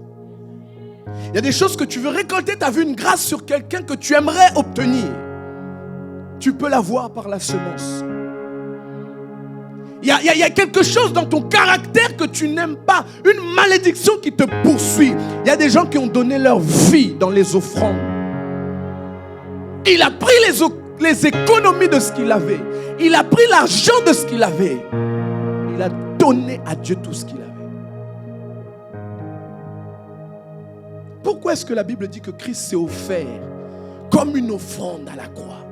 Il y a des choses que tu veux récolter, tu as vu une grâce sur quelqu'un que tu aimerais obtenir. Tu peux l'avoir par la semence. Il y a quelque chose dans ton caractère que tu n'aimes pas, une malédiction qui te poursuit. Il y a des gens qui ont donné leur vie dans les offrandes. Il a pris les économies de ce qu'il avait. Il a pris l'argent de ce qu'il avait. Il a donné à Dieu tout ce qu'il avait. Pourquoi est-ce que la Bible dit que Christ s'est offert comme une offrande à la croix?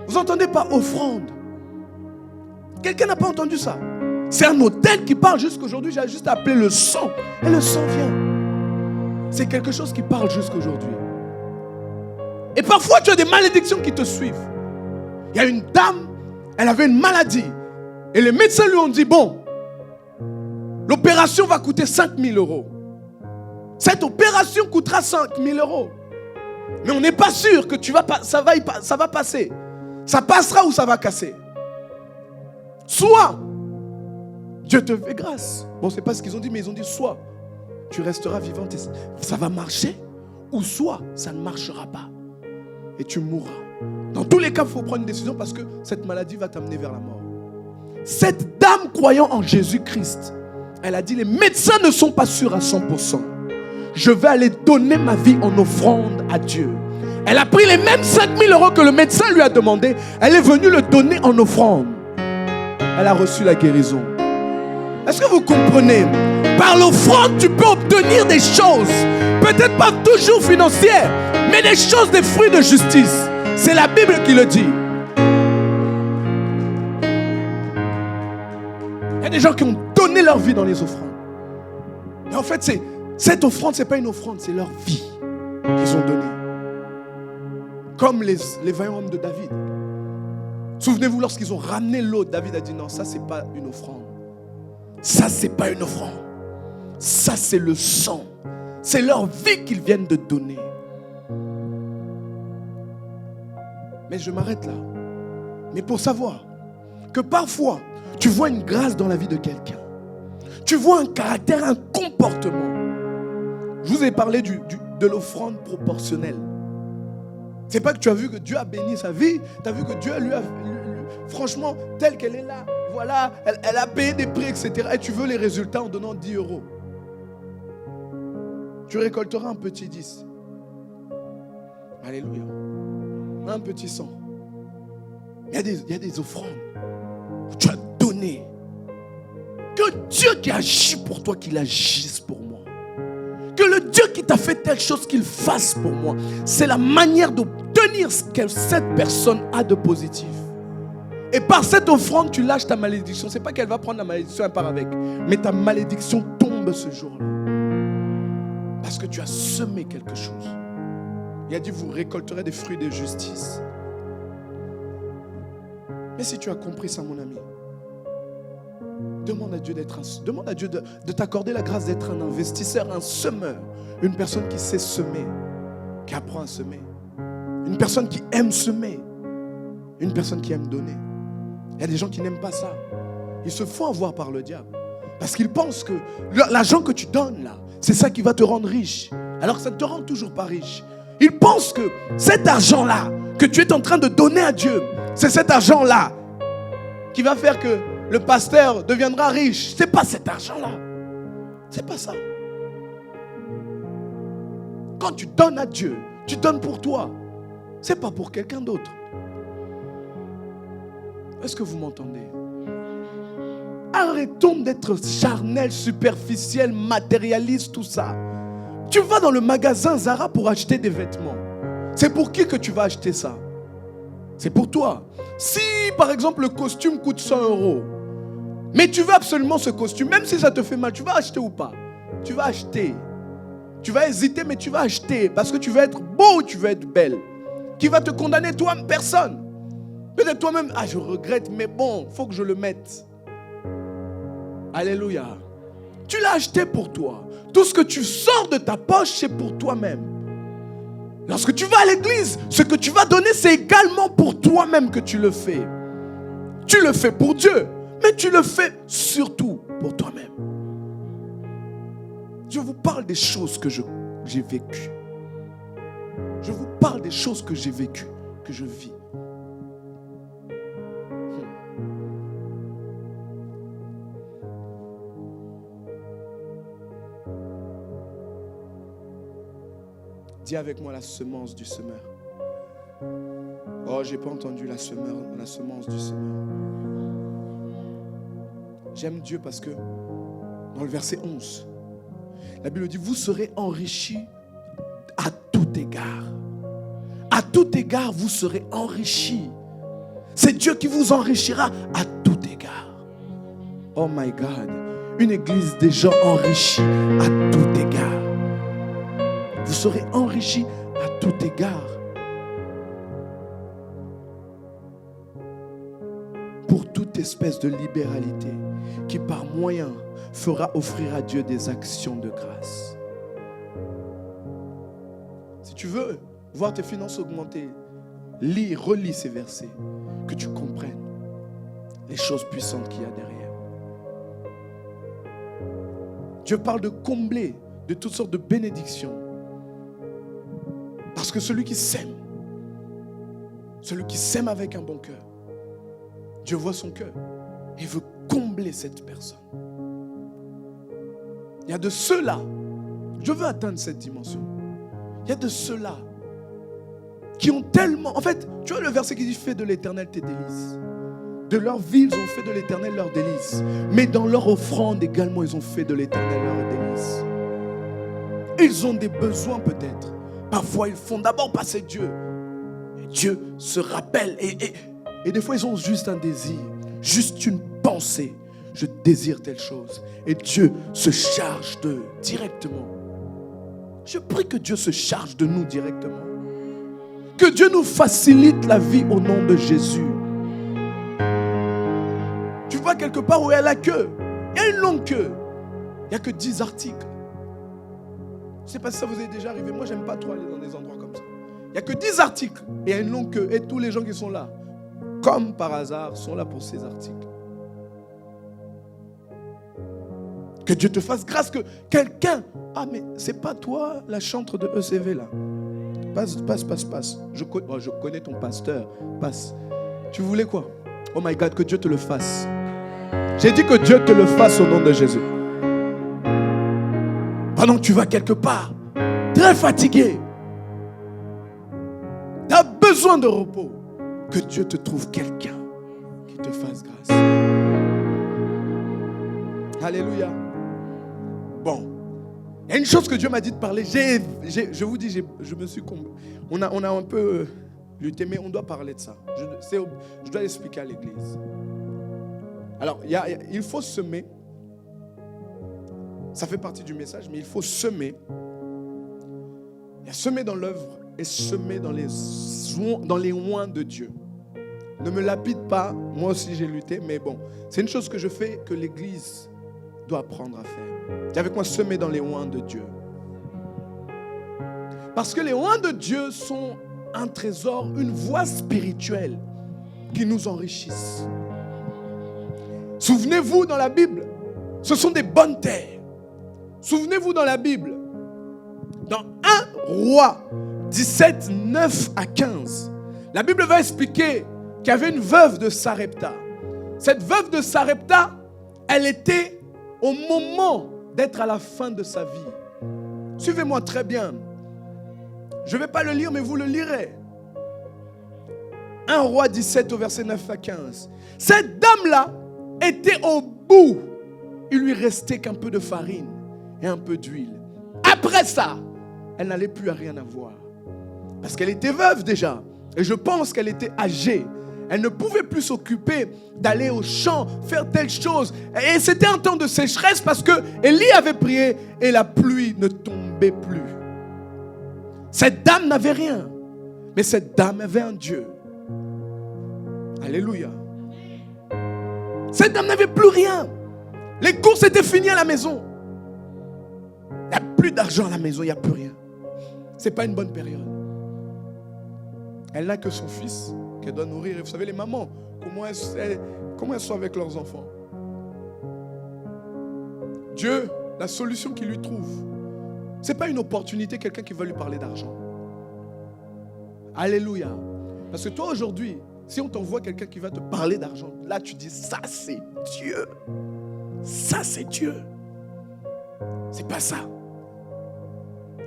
Vous n'entendez pas offrande? Quelqu'un n'a pas entendu ça? C'est un autel qui parle jusqu'aujourd'hui. J'ai juste appelé le sang. Et le sang vient. C'est quelque chose qui parle jusqu'aujourd'hui. Et parfois tu as des malédictions qui te suivent. Il y a une dame, elle avait une maladie. Et les médecins lui ont dit, bon, l'opération va coûter 5 000 euros. Cette opération coûtera 5 000 euros. Mais on n'est pas sûr que ça va passer. Ça passera ou ça va casser. Soit Dieu te fait grâce. Bon, c'est pas ce qu'ils ont dit, mais ils ont dit soit tu resteras vivante et ça va marcher, ou soit ça ne marchera pas et tu mourras. Dans tous les cas, il faut prendre une décision parce que cette maladie va t'amener vers la mort. Cette dame croyant en Jésus-Christ, elle a dit, les médecins ne sont pas sûrs à 100%. Je vais aller donner ma vie en offrande à Dieu. Elle a pris les mêmes 5 000 euros que le médecin lui a demandé. Elle est venue le donner en offrande. Elle a reçu la guérison. Est-ce que vous comprenez? Par l'offrande, tu peux obtenir des choses. Peut-être pas toujours financières, mais des choses, des fruits de justice. C'est la Bible qui le dit. Il y a des gens qui ont donné leur vie dans les offrandes. Et en fait, cette offrande, ce n'est pas une offrande, c'est leur vie qu'ils ont donnée. Comme les vaillants hommes de David. Souvenez-vous, lorsqu'ils ont ramené l'eau, David a dit non, ça c'est pas une offrande. Ça c'est pas une offrande. Ça c'est le sang. C'est leur vie qu'ils viennent de donner. Mais je m'arrête là. Mais pour savoir que parfois, tu vois une grâce dans la vie de quelqu'un. Tu vois un caractère, un comportement. Je vous ai parlé de l'offrande proportionnelle. C'est pas que tu as vu que Dieu a béni sa vie, tu as vu que Dieu lui a, franchement, telle qu'elle est là, voilà, elle a payé des prix, etc. Et tu veux les résultats en donnant 10 euros. Tu récolteras un petit 10. Alléluia. Un petit 100. Il y a des offrandes où tu as donné. Que Dieu qui agit pour toi, qu'il agisse pour moi. Que le Dieu qui t'a fait telle chose, qu'il fasse pour moi. C'est la manière d'obtenir ce que cette personne a de positif. Et par cette offrande, tu lâches ta malédiction. Ce n'est pas qu'elle va prendre la malédiction, elle part avec. Mais ta malédiction tombe ce jour-là. Parce que tu as semé quelque chose. Il a dit, vous récolterez des fruits de justice. Mais si tu as compris ça, mon ami, demande à Dieu de t'accorder la grâce d'être un investisseur, un semeur. Une personne qui sait semer, qui apprend à semer. Une personne qui aime semer. Une personne qui aime donner. Il y a des gens qui n'aiment pas ça. Ils se font avoir par le diable. Parce qu'ils pensent que l'argent que tu donnes là, c'est ça qui va te rendre riche. alors que ça ne te rend toujours pas riche. Ils pensent que cet argent-là que tu es en train de donner à Dieu, c'est cet argent-là qui va faire que le pasteur deviendra riche. C'est pas cet argent-là. C'est pas ça. Quand tu donnes à Dieu, tu donnes pour toi. C'est pas pour quelqu'un d'autre. Est-ce que vous m'entendez? Arrêtons d'être charnels, superficiels, matérialistes, tout ça. Tu vas dans le magasin Zara pour acheter des vêtements. C'est pour qui que tu vas acheter ça? C'est pour toi. Si, par exemple, le costume coûte 100 €, mais tu veux absolument ce costume, même si ça te fait mal, tu vas acheter ou pas? Tu vas acheter. Tu vas hésiter, mais tu vas acheter parce que tu veux être beau ou tu veux être belle. Qui va te condamner? Toi, personne. Peut-être toi-même, je regrette, mais bon, il faut que je le mette. Alléluia. Tu l'as acheté pour toi. Tout ce que tu sors de ta poche, c'est pour toi-même. Lorsque tu vas à l'église, ce que tu vas donner, c'est également pour toi-même que tu le fais. Tu le fais pour Dieu, mais tu le fais surtout pour toi-même. Je vous parle des choses que j'ai vécues. Je vous parle des choses que j'ai vécues, que je vis. Dis avec moi la semence du semeur. Oh, j'ai pas entendu la semence du semeur. J'aime Dieu parce que dans le verset 11, la Bible dit, vous serez enrichis à tout égard. À tout égard, vous serez enrichis. C'est Dieu qui vous enrichira à tout égard. Oh my God. Une église des gens enrichis à tout égard. Vous serez enrichis à tout égard. Pour toute espèce de libéralité qui par moyen fera offrir à Dieu des actions de grâce. Si tu veux voir tes finances augmenter, relis ces versets, que tu comprennes les choses puissantes qu'il y a derrière. Dieu parle de combler de toutes sortes de bénédictions. Parce que celui qui sème avec un bon cœur, Dieu voit son cœur et veut combler cette personne. Il y a de ceux-là, je veux atteindre cette dimension. Il y a de ceux-là qui ont tellement... En fait, tu vois le verset qui dit « Fais de l'Éternel tes délices ». De leur vie, ils ont fait de l'Éternel leurs délices. Mais dans leur offrande également, ils ont fait de l'Éternel leurs délices. Ils ont des besoins peut-être. Parfois, ils font d'abord passer Dieu. Et Dieu se rappelle. Et des fois, ils ont juste un désir, juste une pensée. Je désire telle chose. Et Dieu se charge d'eux directement. Je prie que Dieu se charge de nous directement. Que Dieu nous facilite la vie au nom de Jésus. Tu vois quelque part où il y a la queue. Il y a une longue queue. Il n'y a que 10 articles. Je ne sais pas si ça vous est déjà arrivé. Moi, je n'aime pas trop aller dans des endroits comme ça. Il n'y a que 10 articles. Et il y a une longue queue. Et tous les gens qui sont là, comme par hasard, sont là pour ces articles. Que Dieu te fasse grâce que quelqu'un... Ah, mais c'est pas toi la chantre de ECV là. Passe. Je connais ton pasteur. Passe. Tu voulais quoi? Oh my God, que Dieu te le fasse. J'ai dit que Dieu te le fasse au nom de Jésus. Pendant que tu vas quelque part, très fatigué, tu as besoin de repos, que Dieu te trouve quelqu'un qui te fasse grâce. Alléluia. Bon, il y a une chose que Dieu m'a dit de parler. Je vous dis, je me suis... On a un peu lutté, mais on doit parler de ça. Je dois l'expliquer à l'église. Alors, il faut semer. Ça fait partie du message, mais il faut semer. Il y a semer dans l'œuvre et semer dans les oins de Dieu. Ne me lapide pas, moi aussi j'ai lutté, mais bon, c'est une chose que je fais que l'église doit apprendre à faire. Dis avec moi, semer dans les oins de Dieu. Parce que les oins de Dieu sont un trésor, une voie spirituelle qui nous enrichissent. Souvenez-vous dans la Bible, ce sont des bonnes terres. Souvenez-vous dans la Bible, 1 Roi 17, 9 à 15, la Bible va expliquer qu'il y avait une veuve de Sarepta. Cette veuve de Sarepta, elle était au moment d'être à la fin de sa vie. Suivez-moi très bien. Je ne vais pas le lire, mais vous le lirez. 1 Roi 17 au verset 9 à 15. Cette dame-là était au bout. Il lui restait qu'un peu de farine et un peu d'huile. Après ça, elle n'allait plus à rien avoir. Parce qu'elle était veuve déjà. Et je pense qu'elle était âgée. Elle ne pouvait plus s'occuper d'aller au champ, faire telle chose. Et c'était un temps de sécheresse parce que Élie avait prié et la pluie ne tombait plus. Cette dame n'avait rien. Mais cette dame avait un Dieu. Alléluia. Cette dame n'avait plus rien. Les courses étaient finies à la maison. Il n'y a plus d'argent à la maison, il n'y a plus rien. Ce n'est pas une bonne période. Elle n'a que son fils qu'elle doit nourrir. Et vous savez, les mamans, comment elles sont avec leurs enfants. Dieu, la solution qu'il lui trouve, ce n'est pas une opportunité, quelqu'un qui va lui parler d'argent. Alléluia. Parce que toi aujourd'hui, si on t'envoie quelqu'un qui va te parler d'argent, là tu dis, ça c'est Dieu. Ça c'est Dieu. C'est pas ça.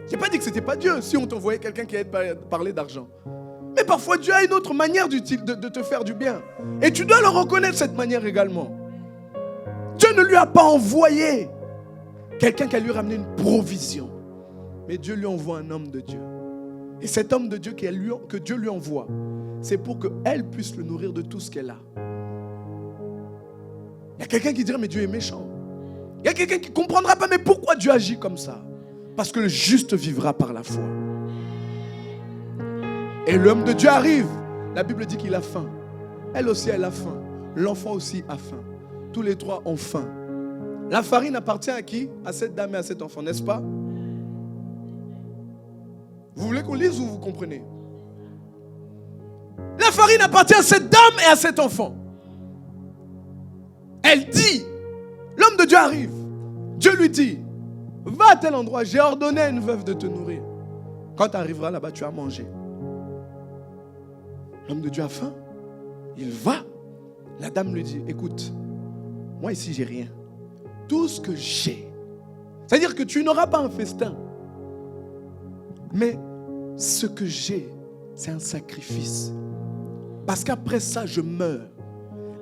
Je n'ai pas dit que c'était pas Dieu si on t'envoyait quelqu'un qui allait te parler d'argent. Mais parfois Dieu a une autre manière de te faire du bien. Et tu dois le reconnaître cette manière également. Dieu ne lui a pas envoyé quelqu'un qui a lui ramené une provision. Mais Dieu lui envoie un homme de Dieu. Et cet homme de Dieu que Dieu lui envoie, c'est pour qu'elle puisse le nourrir de tout ce qu'elle a. Il y a quelqu'un qui dirait, mais Dieu est méchant. Il y a quelqu'un qui ne comprendra pas, mais pourquoi Dieu agit comme ça? Parce que le juste vivra par la foi. Et l'homme de Dieu arrive. La Bible dit qu'il a faim. Elle aussi, elle a faim. L'enfant aussi a faim. Tous les trois ont faim. La farine appartient à qui? À cette dame et à cet enfant, n'est-ce pas? Vous voulez qu'on lise ou vous comprenez? La farine appartient à cette dame et à cet enfant. Elle dit, l'homme de Dieu arrive. Dieu lui dit, va à tel endroit, j'ai ordonné à une veuve de te nourrir. Quand tu arriveras là-bas, tu as mangé. L'homme de Dieu a faim. Il va. La dame lui dit, écoute, moi ici, j'ai rien. Tout ce que j'ai, c'est-à-dire que tu n'auras pas un festin. Mais ce que j'ai, c'est un sacrifice. Parce qu'après ça, je meurs.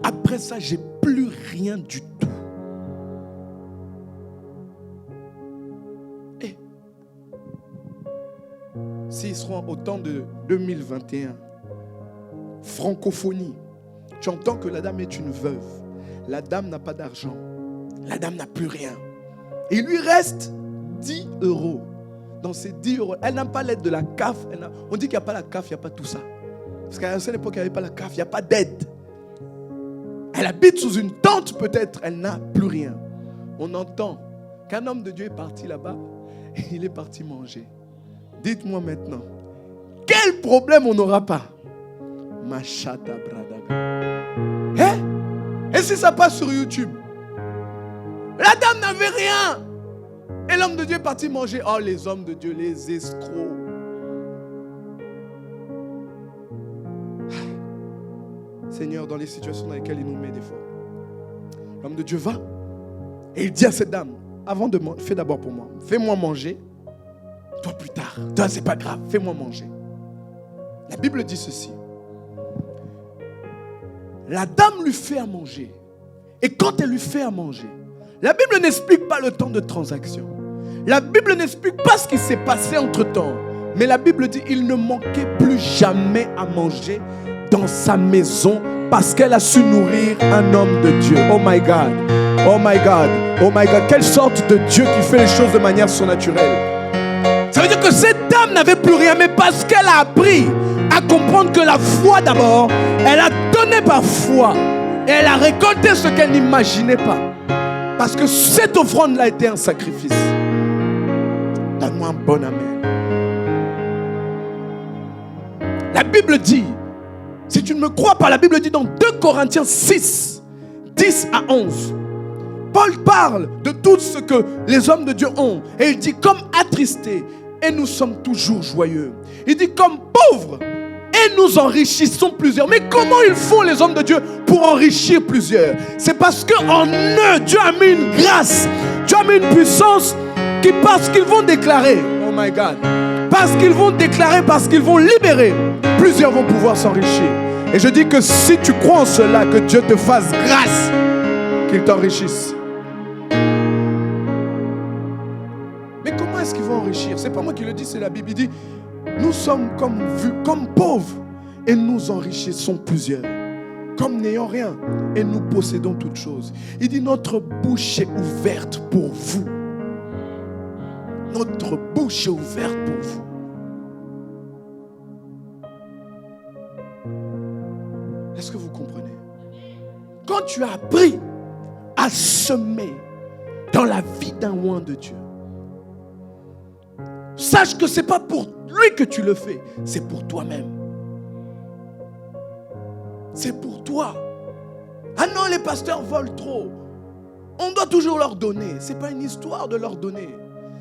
Après ça, j'ai plus rien du tout. Et s'ils seront au temps de 2021, francophonie, tu entends que la dame est une veuve. La dame n'a pas d'argent. La dame n'a plus rien. Et il lui reste 10 euros. Dans ces 10 euros, elle n'a pas l'aide de la CAF. On dit qu'il n'y a pas la CAF, il n'y a pas tout ça. Parce qu'à une certaine époque, il n'y avait pas la CAF, il n'y a pas d'aide. Elle habite sous une tente peut-être, elle n'a plus rien. On entend qu'un homme de Dieu est parti là-bas et il est parti manger. Dites-moi maintenant, quel problème on n'aura pas? Machata bradaga. Et si ça passe sur YouTube? La dame n'avait rien. Et l'homme de Dieu est parti manger. Oh, les hommes de Dieu, les escrocs. Seigneur, dans les situations dans lesquelles il nous met des fois, l'homme de Dieu va et il dit à cette dame, avant de manger, fais d'abord pour moi, fais-moi manger, toi plus tard, toi c'est pas grave, fais-moi manger. La Bible dit ceci, la dame lui fait à manger, et quand elle lui fait à manger, la Bible n'explique pas le temps de transaction, la Bible n'explique pas ce qui s'est passé entre temps, mais la Bible dit il ne manquait plus jamais à manger dans sa maison parce qu'elle a su nourrir un homme de Dieu. Oh my God, oh my God, oh my God. Quelle sorte de Dieu qui fait les choses de manière surnaturelle. Ça veut dire que cette dame n'avait plus rien, mais parce qu'elle a appris à comprendre que la foi d'abord, elle a donné par foi et elle a récolté ce qu'elle n'imaginait pas. Parce que cette offrande-là était un sacrifice. Donne-moi un bon amen. La Bible dit, si tu ne me crois pas, la Bible dit dans 2 Corinthiens 6, 10 à 11. Paul parle de tout ce que les hommes de Dieu ont. Et il dit, comme attristés et nous sommes toujours joyeux. Il dit comme pauvres et nous enrichissons plusieurs. Mais comment ils font les hommes de Dieu pour enrichir plusieurs? C'est parce qu'en eux, Dieu a mis une grâce, Dieu a mis une puissance qui, parce qu'ils vont déclarer, oh my God, parce qu'ils vont déclarer, parce qu'ils vont libérer, plusieurs vont pouvoir s'enrichir. Et je dis que si tu crois en cela, que Dieu te fasse grâce, qu'il t'enrichisse. Mais comment est-ce qu'ils vont enrichir? C'est pas moi qui le dis, c'est la Bible. Il dit, nous sommes comme pauvres et nous enrichissons plusieurs. Comme n'ayant rien et nous possédons toutes choses. Il dit, notre bouche est ouverte pour vous. Notre bouche est ouverte pour vous. Est-ce que vous comprenez? Quand tu as appris à semer dans la vie d'un oint de Dieu, sache que ce n'est pas pour lui que tu le fais, c'est pour toi-même. C'est pour toi. Ah non, les pasteurs volent trop. On doit toujours leur donner. Ce n'est pas une histoire de leur donner.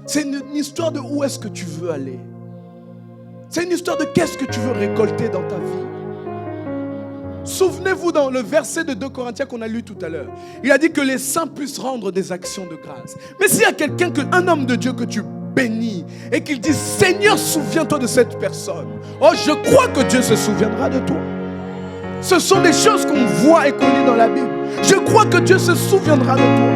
C'est une histoire de où est-ce que tu veux aller. C'est une histoire de qu'est-ce que tu veux récolter dans ta vie. Souvenez-vous dans le verset de 2 Corinthiens qu'on a lu tout à l'heure. Il a dit que les saints puissent rendre des actions de grâce. Mais s'il y a quelqu'un, un homme de Dieu que tu bénis et qu'il dit Seigneur, souviens-toi de cette personne. Oh, je crois que Dieu se souviendra de toi. Ce sont des choses qu'on voit et qu'on lit dans la Bible. Je crois que Dieu se souviendra de toi.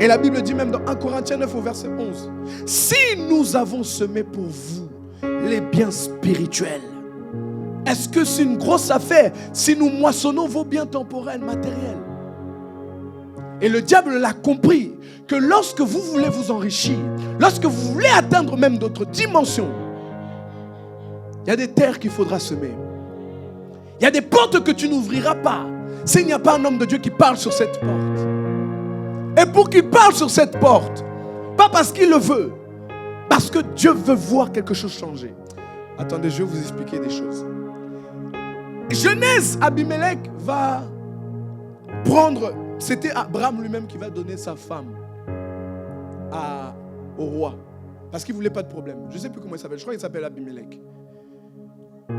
Et la Bible dit même dans 1 Corinthiens 9 au verset 11, si nous avons semé pour vous les biens spirituels, est-ce que c'est une grosse affaire si nous moissonnons vos biens temporels, matériels? Et le diable l'a compris, que lorsque vous voulez vous enrichir, lorsque vous voulez atteindre même d'autres dimensions, il y a des terres qu'il faudra semer. Il y a des portes que tu n'ouvriras pas s'il n'y a pas un homme de Dieu qui parle sur cette porte. Et pour qu'il parle sur cette porte, pas parce qu'il le veut, parce que Dieu veut voir quelque chose changer. Attendez, je vais vous expliquer des choses. Genèse, Abimelech va prendre, c'était Abraham lui-même qui va donner sa femme au roi, parce qu'il ne voulait pas de problème. Je ne sais plus comment il s'appelle, je crois qu'il s'appelle Abimelech.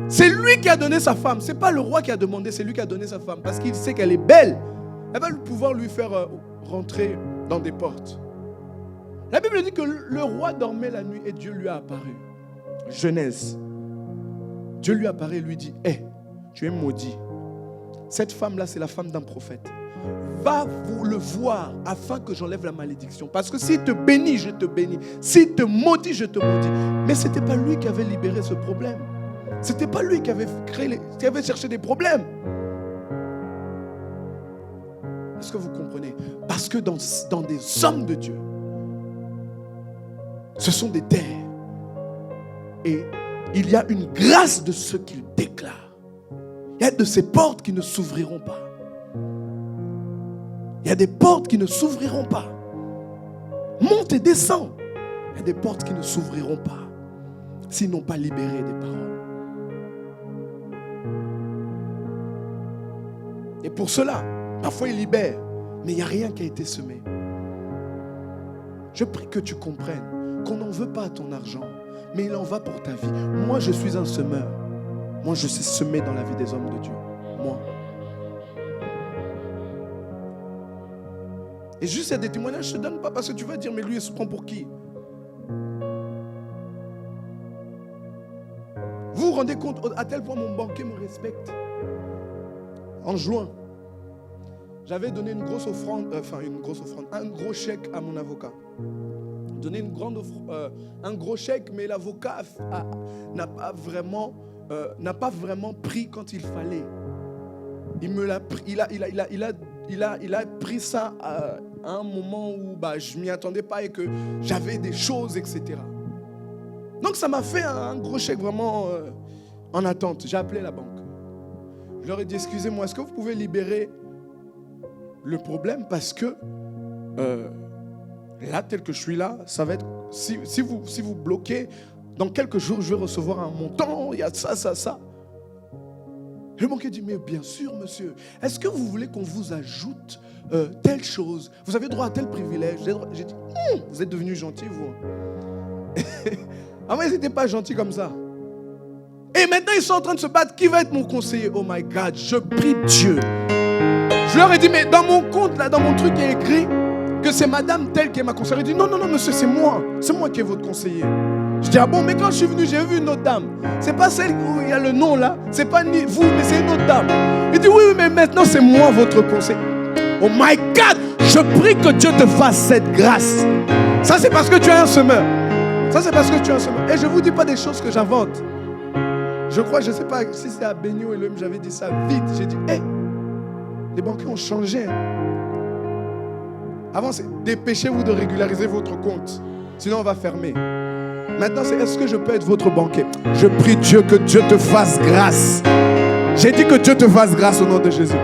C'est lui qui a donné sa femme, ce n'est pas le roi qui a demandé, c'est lui qui a donné sa femme, parce qu'il sait qu'elle est belle. Elle va pouvoir lui faire rentrer dans des portes. La Bible dit que le roi dormait la nuit et Dieu lui a apparu. Genèse. Dieu lui apparaît et lui dit, tu es maudit. Cette femme-là, c'est la femme d'un prophète. Va vous le voir afin que j'enlève la malédiction. Parce que s'il te bénit, je te bénis. S'il te maudit, je te maudis. Mais ce n'était pas lui qui avait libéré ce problème. Ce n'était pas lui qui avait qui avait cherché des problèmes. Est-ce que vous comprenez? Parce que dans des hommes de Dieu, ce sont des terres. Et il y a une grâce de ce qu'ils déclarent. Il y a de ces portes qui ne s'ouvriront pas. Il y a des portes qui ne s'ouvriront pas. Monte et descends. Il y a des portes qui ne s'ouvriront pas s'ils n'ont pas libéré des paroles. Et pour cela, parfois ils libèrent, mais il n'y a rien qui a été semé. Je prie que tu comprennes qu'on n'en veut pas à ton argent, mais il en va pour ta vie. Moi, je suis un semeur. Moi, je sais semer dans la vie des hommes de Dieu. Moi. Et juste il y a des témoignages, je ne te donne pas parce que tu vas dire, mais lui, il se prend pour qui? Vous vous rendez compte à tel point mon banquier me respecte. En juin, j'avais donné une grosse offrande, un gros chèque à mon avocat. Donné un gros chèque, mais l'avocat n'a pas vraiment pris quand il fallait. Il me l'a pris, il a pris ça à un moment où je ne m'y attendais pas et que j'avais des choses, etc. Donc ça m'a fait un gros chèque vraiment en attente. J'ai appelé la banque. Je leur ai dit, excusez-moi, est-ce que vous pouvez libérer le problème? Parce que là, tel que je suis là, ça va être... Si vous bloquez, dans quelques jours, je vais recevoir un montant, il y a ça. Le banquier dit, mais bien sûr, monsieur. Est-ce que vous voulez qu'on vous ajoute telle chose? Vous avez droit à tel privilège. J'ai dit, vous êtes devenu gentil, vous. Avant, ils n'étaient pas gentils comme ça. Et maintenant, ils sont en train de se battre. Qui va être mon conseiller? Oh my God, je prie Dieu. Je leur ai dit, mais dans mon compte, là, dans mon truc, il y a écrit que c'est madame telle qui est ma conseillère. Il dit, non, monsieur, c'est moi. C'est moi qui est votre conseiller. Je dis, ah bon, mais quand je suis venu, j'ai vu une autre dame. C'est pas celle où il y a le nom là. C'est pas ni vous, mais c'est une autre dame. Il dit, oui, mais maintenant, c'est moi votre conseiller. Oh my God, je prie que Dieu te fasse cette grâce. Ça, c'est parce que tu es un semeur. Ça, c'est parce que tu es un semeur. Et je ne vous dis pas des choses que j'invente. Je crois, je ne sais pas si c'est à Béni ou Elohim, j'avais dit ça vite. J'ai dit, hé, les banquiers ont changé. Avant, c'est dépêchez-vous de régulariser votre compte. Sinon, on va fermer. Maintenant, c'est est-ce que je peux être votre banquier? Je prie Dieu que Dieu te fasse grâce. J'ai dit que Dieu te fasse grâce au nom de Jésus.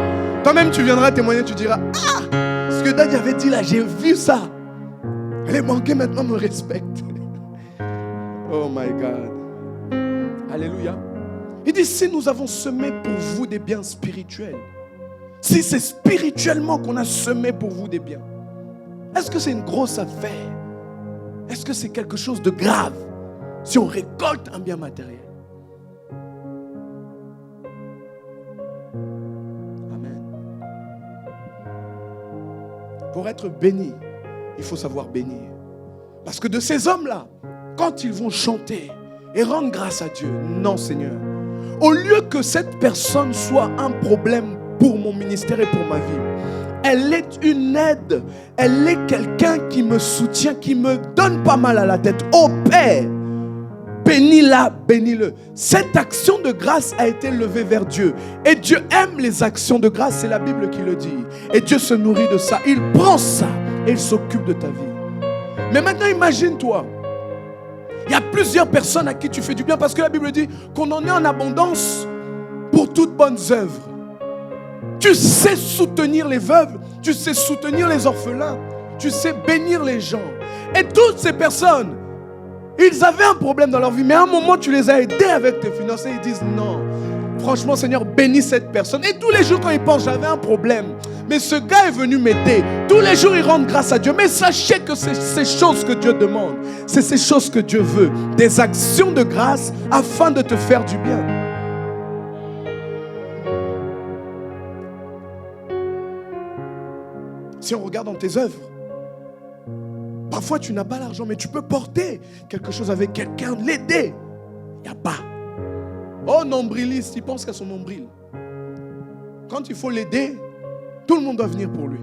Toi-même, tu viendras témoigner, tu diras, ah, ce que Daddy avait dit là, j'ai vu ça. Les banquiers maintenant me respectent. Oh my God. Alléluia. Il dit, si nous avons semé pour vous des biens spirituels, si c'est spirituellement qu'on a semé pour vous des biens, est-ce que c'est une grosse affaire? Est-ce que c'est quelque chose de grave si on récolte un bien matériel? Amen. Pour être béni, il faut savoir bénir. Parce que de ces hommes-là, quand ils vont chanter et rendre grâce à Dieu, non Seigneur, au lieu que cette personne soit un problème pour mon ministère et pour ma vie, elle est une aide, elle est quelqu'un qui me soutient, qui me donne pas mal à la tête. Oh Père, bénis-la, bénis-le. Cette action de grâce a été levée vers Dieu. Et Dieu aime les actions de grâce, c'est la Bible qui le dit. Et Dieu se nourrit de ça, il prend ça et il s'occupe de ta vie. Mais maintenant imagine-toi, il y a plusieurs personnes à qui tu fais du bien parce que la Bible dit qu'on en est en abondance pour toutes bonnes œuvres. Tu sais soutenir les veuves, tu sais soutenir les orphelins, tu sais bénir les gens. Et toutes ces personnes, ils avaient un problème dans leur vie, mais à un moment tu les as aidés avec tes finances et ils disent non, franchement Seigneur, bénis cette personne. Et tous les jours quand ils pensent, j'avais un problème, mais ce gars est venu m'aider. Tous les jours ils rendent grâce à Dieu. Mais sachez que c'est ces choses que Dieu demande, c'est ces choses que Dieu veut, des actions de grâce afin de te faire du bien. Si on regarde dans tes œuvres, parfois tu n'as pas l'argent, mais tu peux porter quelque chose avec quelqu'un, l'aider. Il n'y a pas. Oh, nombriliste, il pense qu'à son nombril. Quand il faut l'aider, tout le monde doit venir pour lui.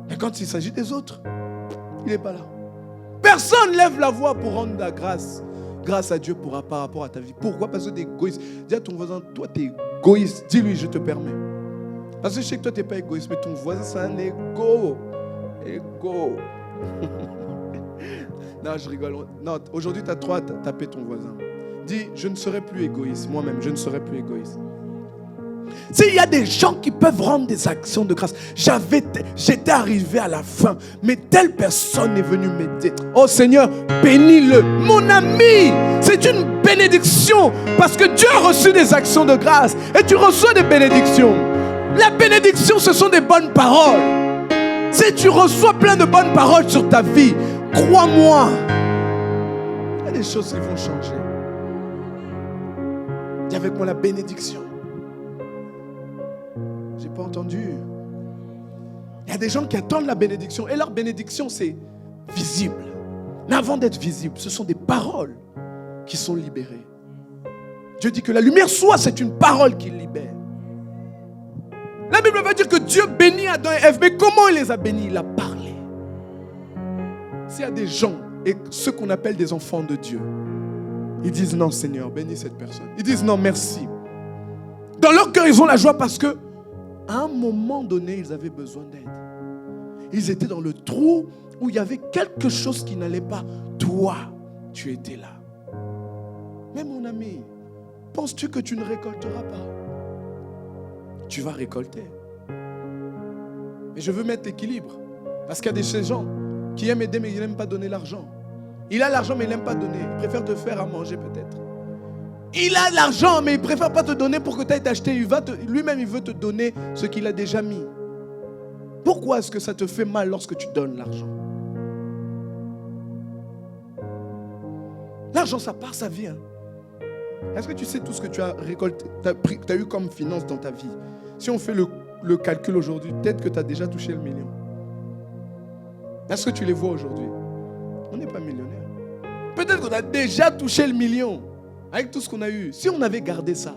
Mais quand il s'agit des autres, il n'est pas là. Personne ne lève la voix pour rendre la grâce à Dieu par rapport à ta vie. Pourquoi? Parce que tu es égoïste. Dis à ton voisin, toi tu es égoïste. Dis-lui, je te permets. Parce que je sais que toi, tu n'es pas égoïste, mais ton voisin, c'est un égo. Égo. Non, je rigole. Non, aujourd'hui, tu as droit à taper ton voisin. Dis, je ne serai plus égoïste. Moi-même, je ne serai plus égoïste. S'il y a des gens qui peuvent rendre des actions de grâce, j'étais arrivé à la fin, mais telle personne est venue m'aider. Oh Seigneur, bénis-le. Mon ami, c'est une bénédiction parce que Dieu a reçu des actions de grâce et tu reçois des bénédictions. La bénédiction, ce sont des bonnes paroles. Si tu reçois plein de bonnes paroles sur ta vie, crois-moi, il y a des choses qui vont changer. Dis avec moi la bénédiction. J'ai pas entendu. Il y a des gens qui attendent la bénédiction et leur bénédiction, c'est visible. Mais avant d'être visible, ce sont des paroles qui sont libérées. Dieu dit que la lumière soit, c'est une parole qui libère. La Bible va dire que Dieu bénit Adam et Ève. Mais comment il les a bénis? Il a parlé. S'il y a des gens, et ceux qu'on appelle des enfants de Dieu, ils disent non Seigneur, bénis cette personne. Ils disent non merci. Dans leur cœur, ils ont la joie parce que à un moment donné, ils avaient besoin d'aide. Ils étaient dans le trou où il y avait quelque chose qui n'allait pas. Toi, tu étais là. Mais mon ami, penses-tu que tu ne récolteras pas? Tu vas récolter. Mais je veux mettre l'équilibre. Parce qu'il y a ces gens qui aiment aider mais ils n'aiment pas donner l'argent. Il a l'argent mais il n'aime pas donner. Il préfère te faire à manger peut-être. Il a l'argent, mais il préfère pas te donner pour que tu ailles t'acheter. Lui-même, il veut te donner ce qu'il a déjà mis. Pourquoi est-ce que ça te fait mal lorsque tu donnes l'argent? L'argent, ça part sa vie. Est-ce que tu sais tout ce que tu as récolté, tu as eu comme finance dans ta vie? Si on fait le calcul aujourd'hui, peut-être que tu as déjà touché le million. Est-ce que tu les vois aujourd'hui? On n'est pas millionnaire. Peut-être qu'on a déjà touché le million avec tout ce qu'on a eu. Si on avait gardé ça,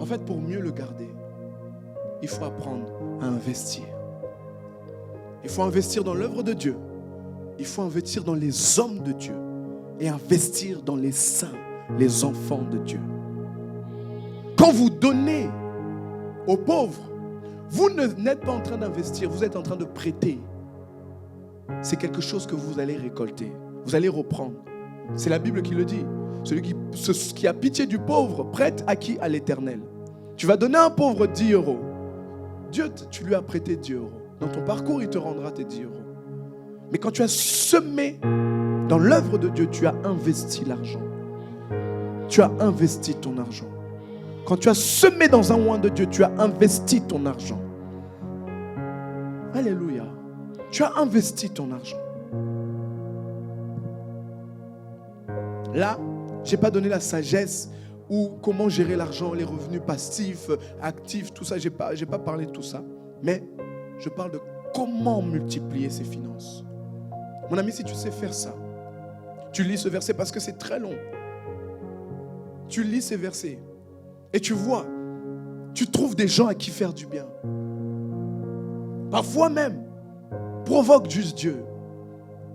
en fait, pour mieux le garder, il faut apprendre à investir. Il faut investir dans l'œuvre de Dieu. Il faut investir dans les hommes de Dieu et investir dans les saints, les enfants de Dieu. Quand vous donnez aux pauvres, vous n'êtes pas en train d'investir, vous êtes en train de prêter. C'est quelque chose que vous allez récolter, vous allez reprendre. C'est la Bible qui le dit. Celui qui a pitié du pauvre prête à qui? À l'Éternel. Tu vas donner à un pauvre 10 euros. Dieu, tu lui as prêté 10 euros. Dans ton parcours, il te rendra tes 10 euros. Mais quand tu as semé dans l'œuvre de Dieu, tu as investi l'argent. Tu as investi ton argent. Quand tu as semé dans un oint de Dieu, tu as investi ton argent. Alléluia. Tu as investi ton argent. Là, je n'ai pas donné la sagesse ou comment gérer l'argent, les revenus passifs, actifs, tout ça. Je n'ai pas parlé de tout ça. Mais je parle de comment multiplier ses finances. Mon ami, si tu sais faire ça, tu lis ce verset parce que c'est très long. Tu lis ces versets et tu vois, tu trouves des gens à qui faire du bien. Parfois même, provoque juste Dieu.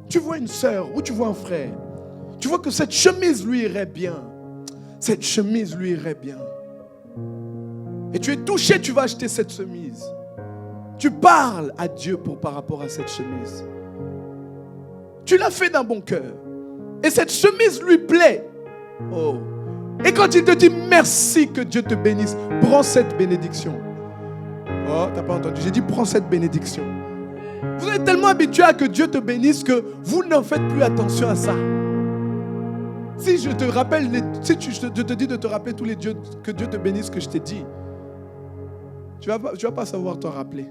Tu vois une sœur ou tu vois un frère. Tu vois que cette chemise lui irait bien. Cette chemise lui irait bien. Et tu es touché, tu vas acheter cette chemise. Tu parles à Dieu par rapport à cette chemise. Tu l'as fait d'un bon cœur. Et cette chemise lui plaît. Oh. Et quand il te dit merci, que Dieu te bénisse, prends cette bénédiction. Oh, t'as pas entendu? J'ai dit prends cette bénédiction. Vous êtes tellement habitué à que Dieu te bénisse que vous n'en faites plus attention à ça. Si je te rappelle, si je te dis de te rappeler tous les dieux, que Dieu te bénisse, que je t'ai dit, tu vas pas savoir t'en rappeler.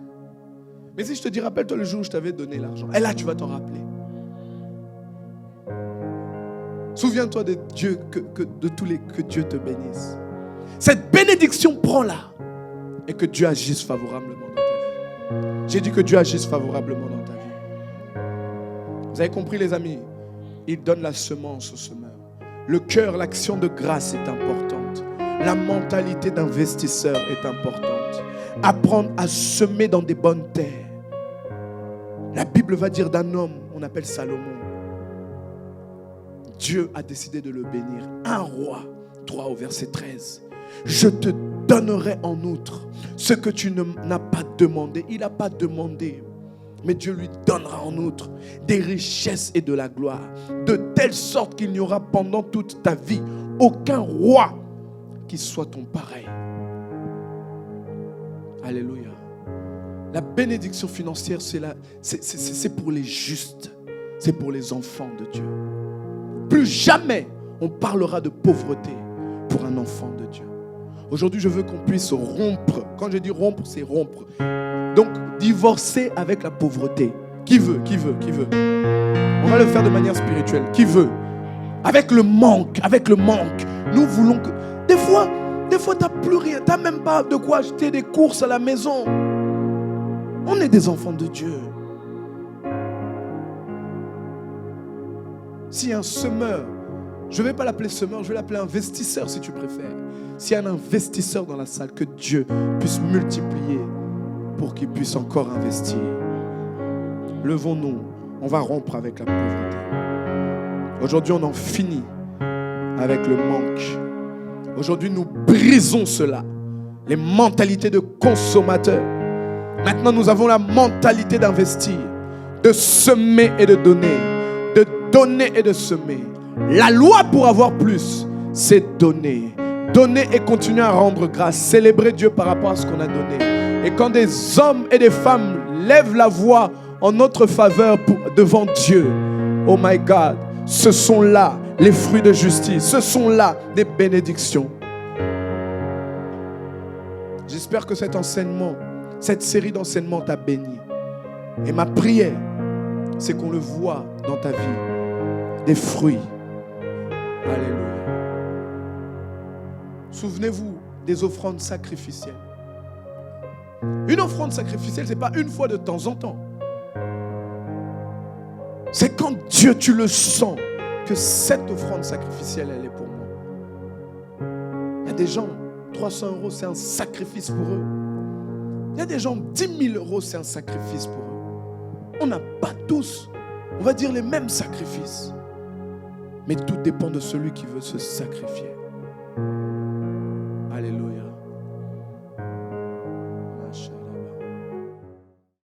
Mais si je te dis rappelle-toi le jour où je t'avais donné l'argent, et là tu vas t'en rappeler. Souviens-toi de Dieu, que Dieu te bénisse. Cette bénédiction, prends-la. Et que Dieu agisse favorablement dans ta vie. J'ai dit que Dieu agisse favorablement dans ta vie. Vous avez compris, les amis? Il donne la semence au semeur. Le cœur, l'action de grâce est importante. La mentalité d'investisseur est importante. Apprendre à semer dans des bonnes terres. La Bible va dire d'un homme, on appelle Salomon, Dieu a décidé de le bénir. 1 Roi 3 au verset 13. Je te donnerai en outre ce que tu n'as pas demandé. Il n'a pas demandé. Mais Dieu lui donnera en outre des richesses et de la gloire. De telle sorte qu'il n'y aura pendant toute ta vie aucun roi qui soit ton pareil. Alléluia. La bénédiction financière, c'est pour les justes. C'est pour les enfants de Dieu. Plus jamais on parlera de pauvreté pour un enfant de Dieu. Aujourd'hui, je veux qu'on puisse rompre. Quand je dis rompre, c'est rompre. Donc, divorcer avec la pauvreté. Qui veut? On va le faire de manière spirituelle. Qui veut? Avec le manque. Nous voulons que... Des fois, tu n'as plus rien. Tu n'as même pas de quoi acheter des courses à la maison. On est des enfants de Dieu. Si un semeur, je ne vais pas l'appeler semeur, je vais l'appeler investisseur si tu préfères. S'il y a un investisseur dans la salle, que Dieu puisse multiplier pour qu'il puisse encore investir. Levons-nous, on va rompre avec la pauvreté. Aujourd'hui, on en finit avec le manque. Aujourd'hui, nous brisons cela. Les mentalités de consommateurs. Maintenant, nous avons la mentalité d'investir, de semer et de donner. De donner et de semer. La loi pour avoir plus, c'est donner. Donner et continuer à rendre grâce. Célébrer Dieu par rapport à ce qu'on a donné. Et quand des hommes et des femmes lèvent la voix en notre faveur devant Dieu, oh my God, ce sont là les fruits de justice. Ce sont là des bénédictions. J'espère que cet enseignement, cette série d'enseignements t'a béni. Et ma prière, c'est qu'on le voit dans ta vie, des fruits. Alléluia. Souvenez-vous des offrandes sacrificielles. Une offrande sacrificielle, ce n'est pas une fois de temps en temps. C'est quand Dieu, tu le sens, que cette offrande sacrificielle, elle est pour moi. Il y a des gens, 300 €, c'est un sacrifice pour eux. Il y a des gens, 10 000 €, c'est un sacrifice pour eux. On n'a pas tous, on va dire, les mêmes sacrifices. Mais tout dépend de celui qui veut se sacrifier.